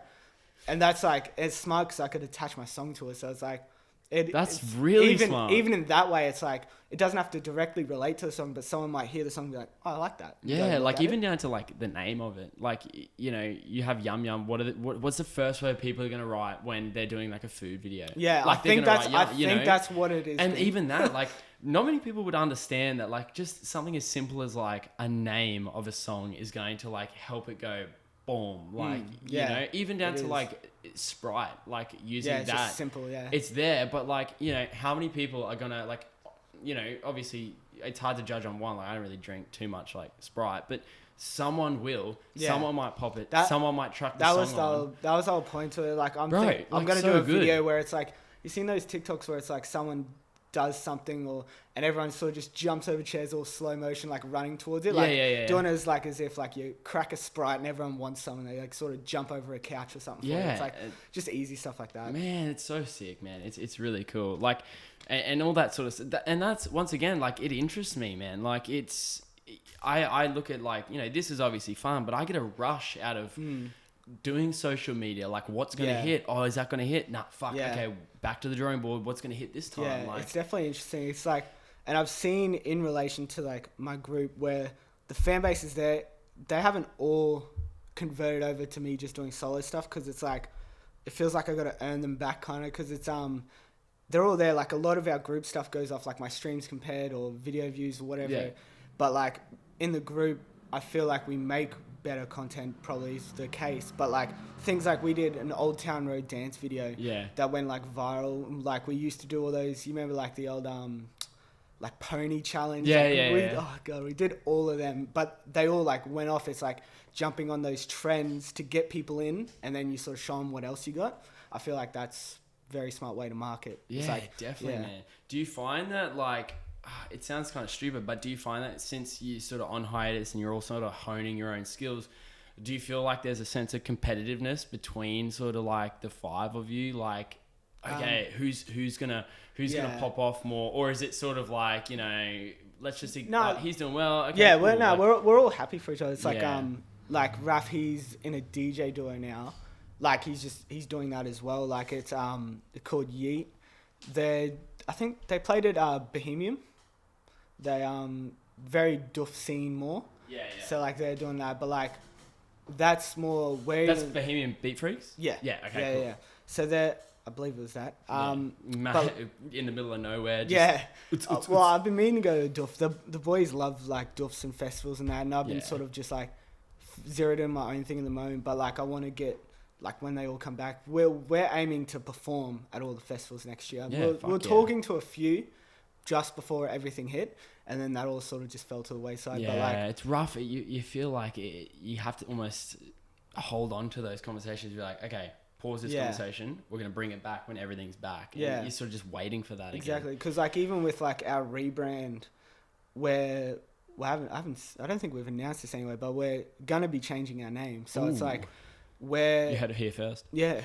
Speaker 2: and that's like, it's smart because I could attach my song to it. So it's like,
Speaker 1: That's really
Speaker 2: even,
Speaker 1: smart.
Speaker 2: Even in that way, it's like, it doesn't have to directly relate to the song, but someone might hear the song and be like, oh, I like that.
Speaker 1: Yeah, like even down to like the name of it. Like, you know, you have Yum Yum. What's the first word people are going to write when they're doing like a food video?
Speaker 2: Yeah,
Speaker 1: like,
Speaker 2: I think that's what it is.
Speaker 1: And even that, like, not many people would understand that, like, just something as simple as like a name of a song is going to like help it go boom. Like, you know, even down to like Sprite, like using
Speaker 2: it's
Speaker 1: that.
Speaker 2: just simple,
Speaker 1: It's there, but like, you know, how many people are gonna like, you know, obviously it's hard to judge on one. Like, I don't really drink too much like Sprite, but someone will. Yeah. Someone might pop it. Someone might truck the song on.
Speaker 2: That was the whole point to it. Like, I'm gonna do a video where it's like, you seen those TikToks where it's like someone does something and everyone sort of just jumps over chairs all slow motion, like running towards it, like doing it as if like you crack a Sprite and everyone wants some and they like sort of jump over a couch or something. It's like just easy stuff like that.
Speaker 1: Man, it's so sick, man. It's really cool. Like, and all that sort of stuff. And that's, once again, like, it interests me, man. Like, I look at, like, you know, this is obviously fun, but I get a rush out of doing social media. Like, what's going to hit? Oh, is that going to hit? Nah, fuck. Yeah. Okay, back to the drawing board. What's going to hit this time?
Speaker 2: Yeah,
Speaker 1: like,
Speaker 2: it's definitely interesting. It's like, and I've seen in relation to like my group where the fan base is there, they haven't all converted over to me just doing solo stuff, because it's like, it feels like I got to earn them back kind of, because it's they're all there. Like, a lot of our group stuff goes off like my streams compared or video views or whatever. Yeah. But like in the group, I feel like we make better content, probably is the case. But like things like we did an Old Town Road dance video that went like viral. Like, we used to do all those, you remember like the old like pony challenge? Oh god, we did all of them, but they all like went off. It's like jumping on those trends to get people in, and then you sort of show them what else you got. I feel like that's a very smart way to market.
Speaker 1: Yeah,
Speaker 2: it's like,
Speaker 1: definitely, man. Do you find that, like, it sounds kind of stupid, but do you find that since you're sort of on hiatus and you're all sort of honing your own skills, do you feel like there's a sense of competitiveness between sort of like the five of you? Like, okay, who's gonna pop off more, or is it sort of like, you know, let's just think, he's doing well. Okay,
Speaker 2: yeah, cool. we're all happy for each other. It's like Raf, he's in a DJ duo now. Like, he's doing that as well. Like, it's called Yeet. I think they played at Bohemian. They very duff scene more. Yeah. So like they're doing that, but like that's more where.
Speaker 1: That's Bohemian Beat Freaks.
Speaker 2: Yeah.
Speaker 1: Yeah. Okay. Cool.
Speaker 2: Yeah. So I believe it was that.
Speaker 1: But, in the middle of nowhere.
Speaker 2: Well, I've been meaning to go to Duff. The boys love like Duffs and festivals and that, and I've been sort of just like zeroed in my own thing in the moment. But like, I want to get, like, when they all come back, we're aiming to perform at all the festivals next year.
Speaker 1: Yeah,
Speaker 2: we're talking to a few just before everything hit, and then that all sort of just fell to the wayside.
Speaker 1: Yeah,
Speaker 2: but like,
Speaker 1: it's rough. You feel like you have to almost hold on to those conversations. You're like, okay, pause this conversation. We're going to bring it back when everything's back. And you're sort of just waiting for that.
Speaker 2: Exactly. Because like, even with like our rebrand, where I don't think we've announced this anyway, but we're going to be changing our name. So it's like, you
Speaker 1: heard it here first.
Speaker 2: Yeah.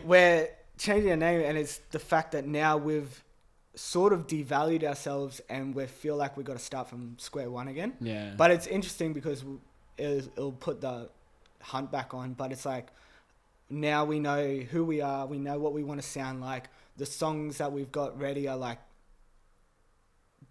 Speaker 2: We're changing our name, and it's the fact that now we've sort of devalued ourselves and we feel like we've got to start from square one again.
Speaker 1: Yeah.
Speaker 2: But it's interesting because it'll put the hunt back on, but it's like, now we know who we are, we know what we want to sound like. The songs that we've got ready are like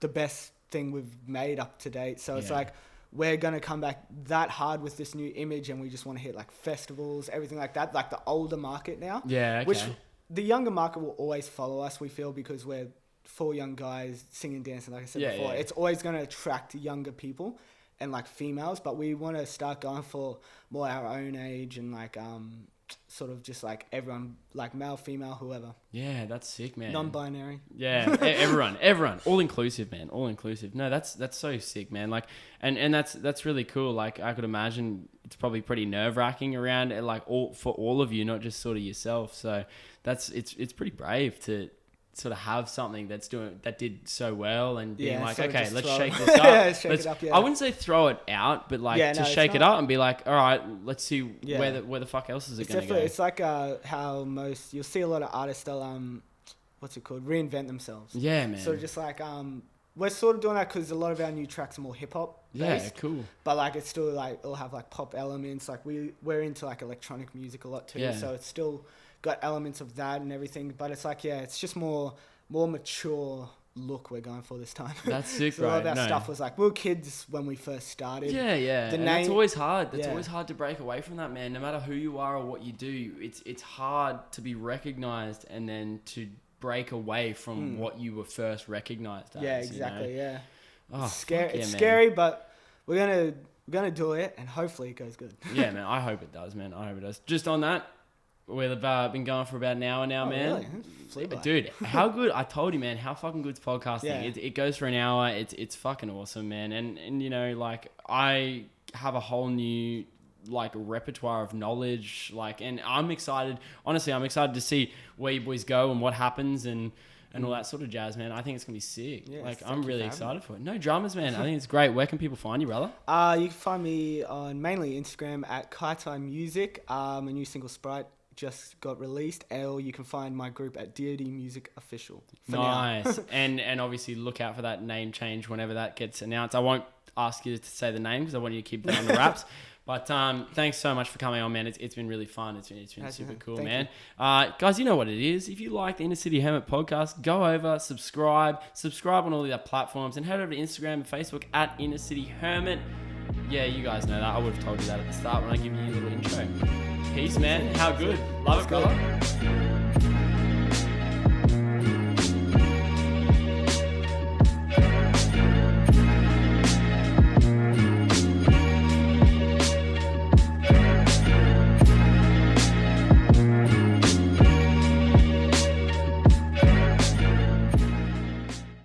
Speaker 2: the best thing we've made up to date. So it's like, we're going to come back that hard with this new image, and we just want to hit like festivals, everything like that, like the older market now.
Speaker 1: Yeah, okay.
Speaker 2: Which the younger market will always follow us, we feel, because we're 4 young guys singing, dancing, like I said before. It's always going to attract younger people and like females, but we want to start going for more our own age and like sort of just like everyone, like male, female, whoever.
Speaker 1: Yeah, that's sick, man.
Speaker 2: Non-binary.
Speaker 1: Yeah, everyone, all inclusive, man, all inclusive. No, that's so sick, man. Like, and that's really cool. Like, I could imagine it's probably pretty nerve-wracking around it, like for all of you, not just sort of yourself. So it's pretty brave to sort of have something that did so well, and being like, okay, let's shake this up.
Speaker 2: Shake it up,
Speaker 1: I wouldn't say throw it out, but like to shake it up and be like, all right, let's see where the fuck else is it going to go.
Speaker 2: It's like how you'll see a lot of artists, they'll what's it called, reinvent themselves.
Speaker 1: Yeah, man.
Speaker 2: So just like we're sort of doing that because a lot of our new tracks are more hip hop based.
Speaker 1: Yeah, cool.
Speaker 2: But like, it's still like, it'll have like pop elements. Like we're into like electronic music a lot too. Yeah. So it's still got elements of that and everything. But it's like, yeah, it's just more mature look we're going for this time.
Speaker 1: That's sick,
Speaker 2: so a lot of our stuff was like, we were kids when we first started.
Speaker 1: Yeah. And that's always hard. That's always hard to break away from that, man. No matter who you are or what you do, it's hard to be recognized and then to break away from what you were first recognized as.
Speaker 2: Yeah, exactly.
Speaker 1: You know?
Speaker 2: Oh, it's scary. It's scary, but we're gonna do it, and hopefully it goes good.
Speaker 1: Yeah, man. I hope it does, man. I hope it does. Just on that, we've been going for about an hour now, man.
Speaker 2: Really?
Speaker 1: Dude, how good! I told you, man. How fucking good's podcasting?
Speaker 2: Yeah.
Speaker 1: It goes for an hour. It's fucking awesome, man. And you know, like I have a whole new like repertoire of knowledge. Like, and I'm excited. Honestly, I'm excited to see where you boys go and what happens and all that sort of jazz, man. I think it's gonna be sick.
Speaker 2: Yeah,
Speaker 1: like, I'm really excited for it. No dramas, man. I think it's great. Where can people find you, brother?
Speaker 2: You can find me on mainly Instagram at KAITAI Music. A new single, Sprite, just got released. Or you can find my group at dodmusicofficial.
Speaker 1: Nice. and obviously look out for that name change whenever that gets announced. I won't ask you to say the name because I want you to keep that on the wraps. But thanks so much for coming on, man. It's been really fun. It's been super cool, man. Guys, you know what it is. If you like the Inner City Hermit podcast, go over, subscribe on all the other platforms, and head over to Instagram and Facebook at Inner City Hermit. Yeah, you guys know that. I would have told you that at the start when I give you a little intro. Peace, man. How good. Love it, brother.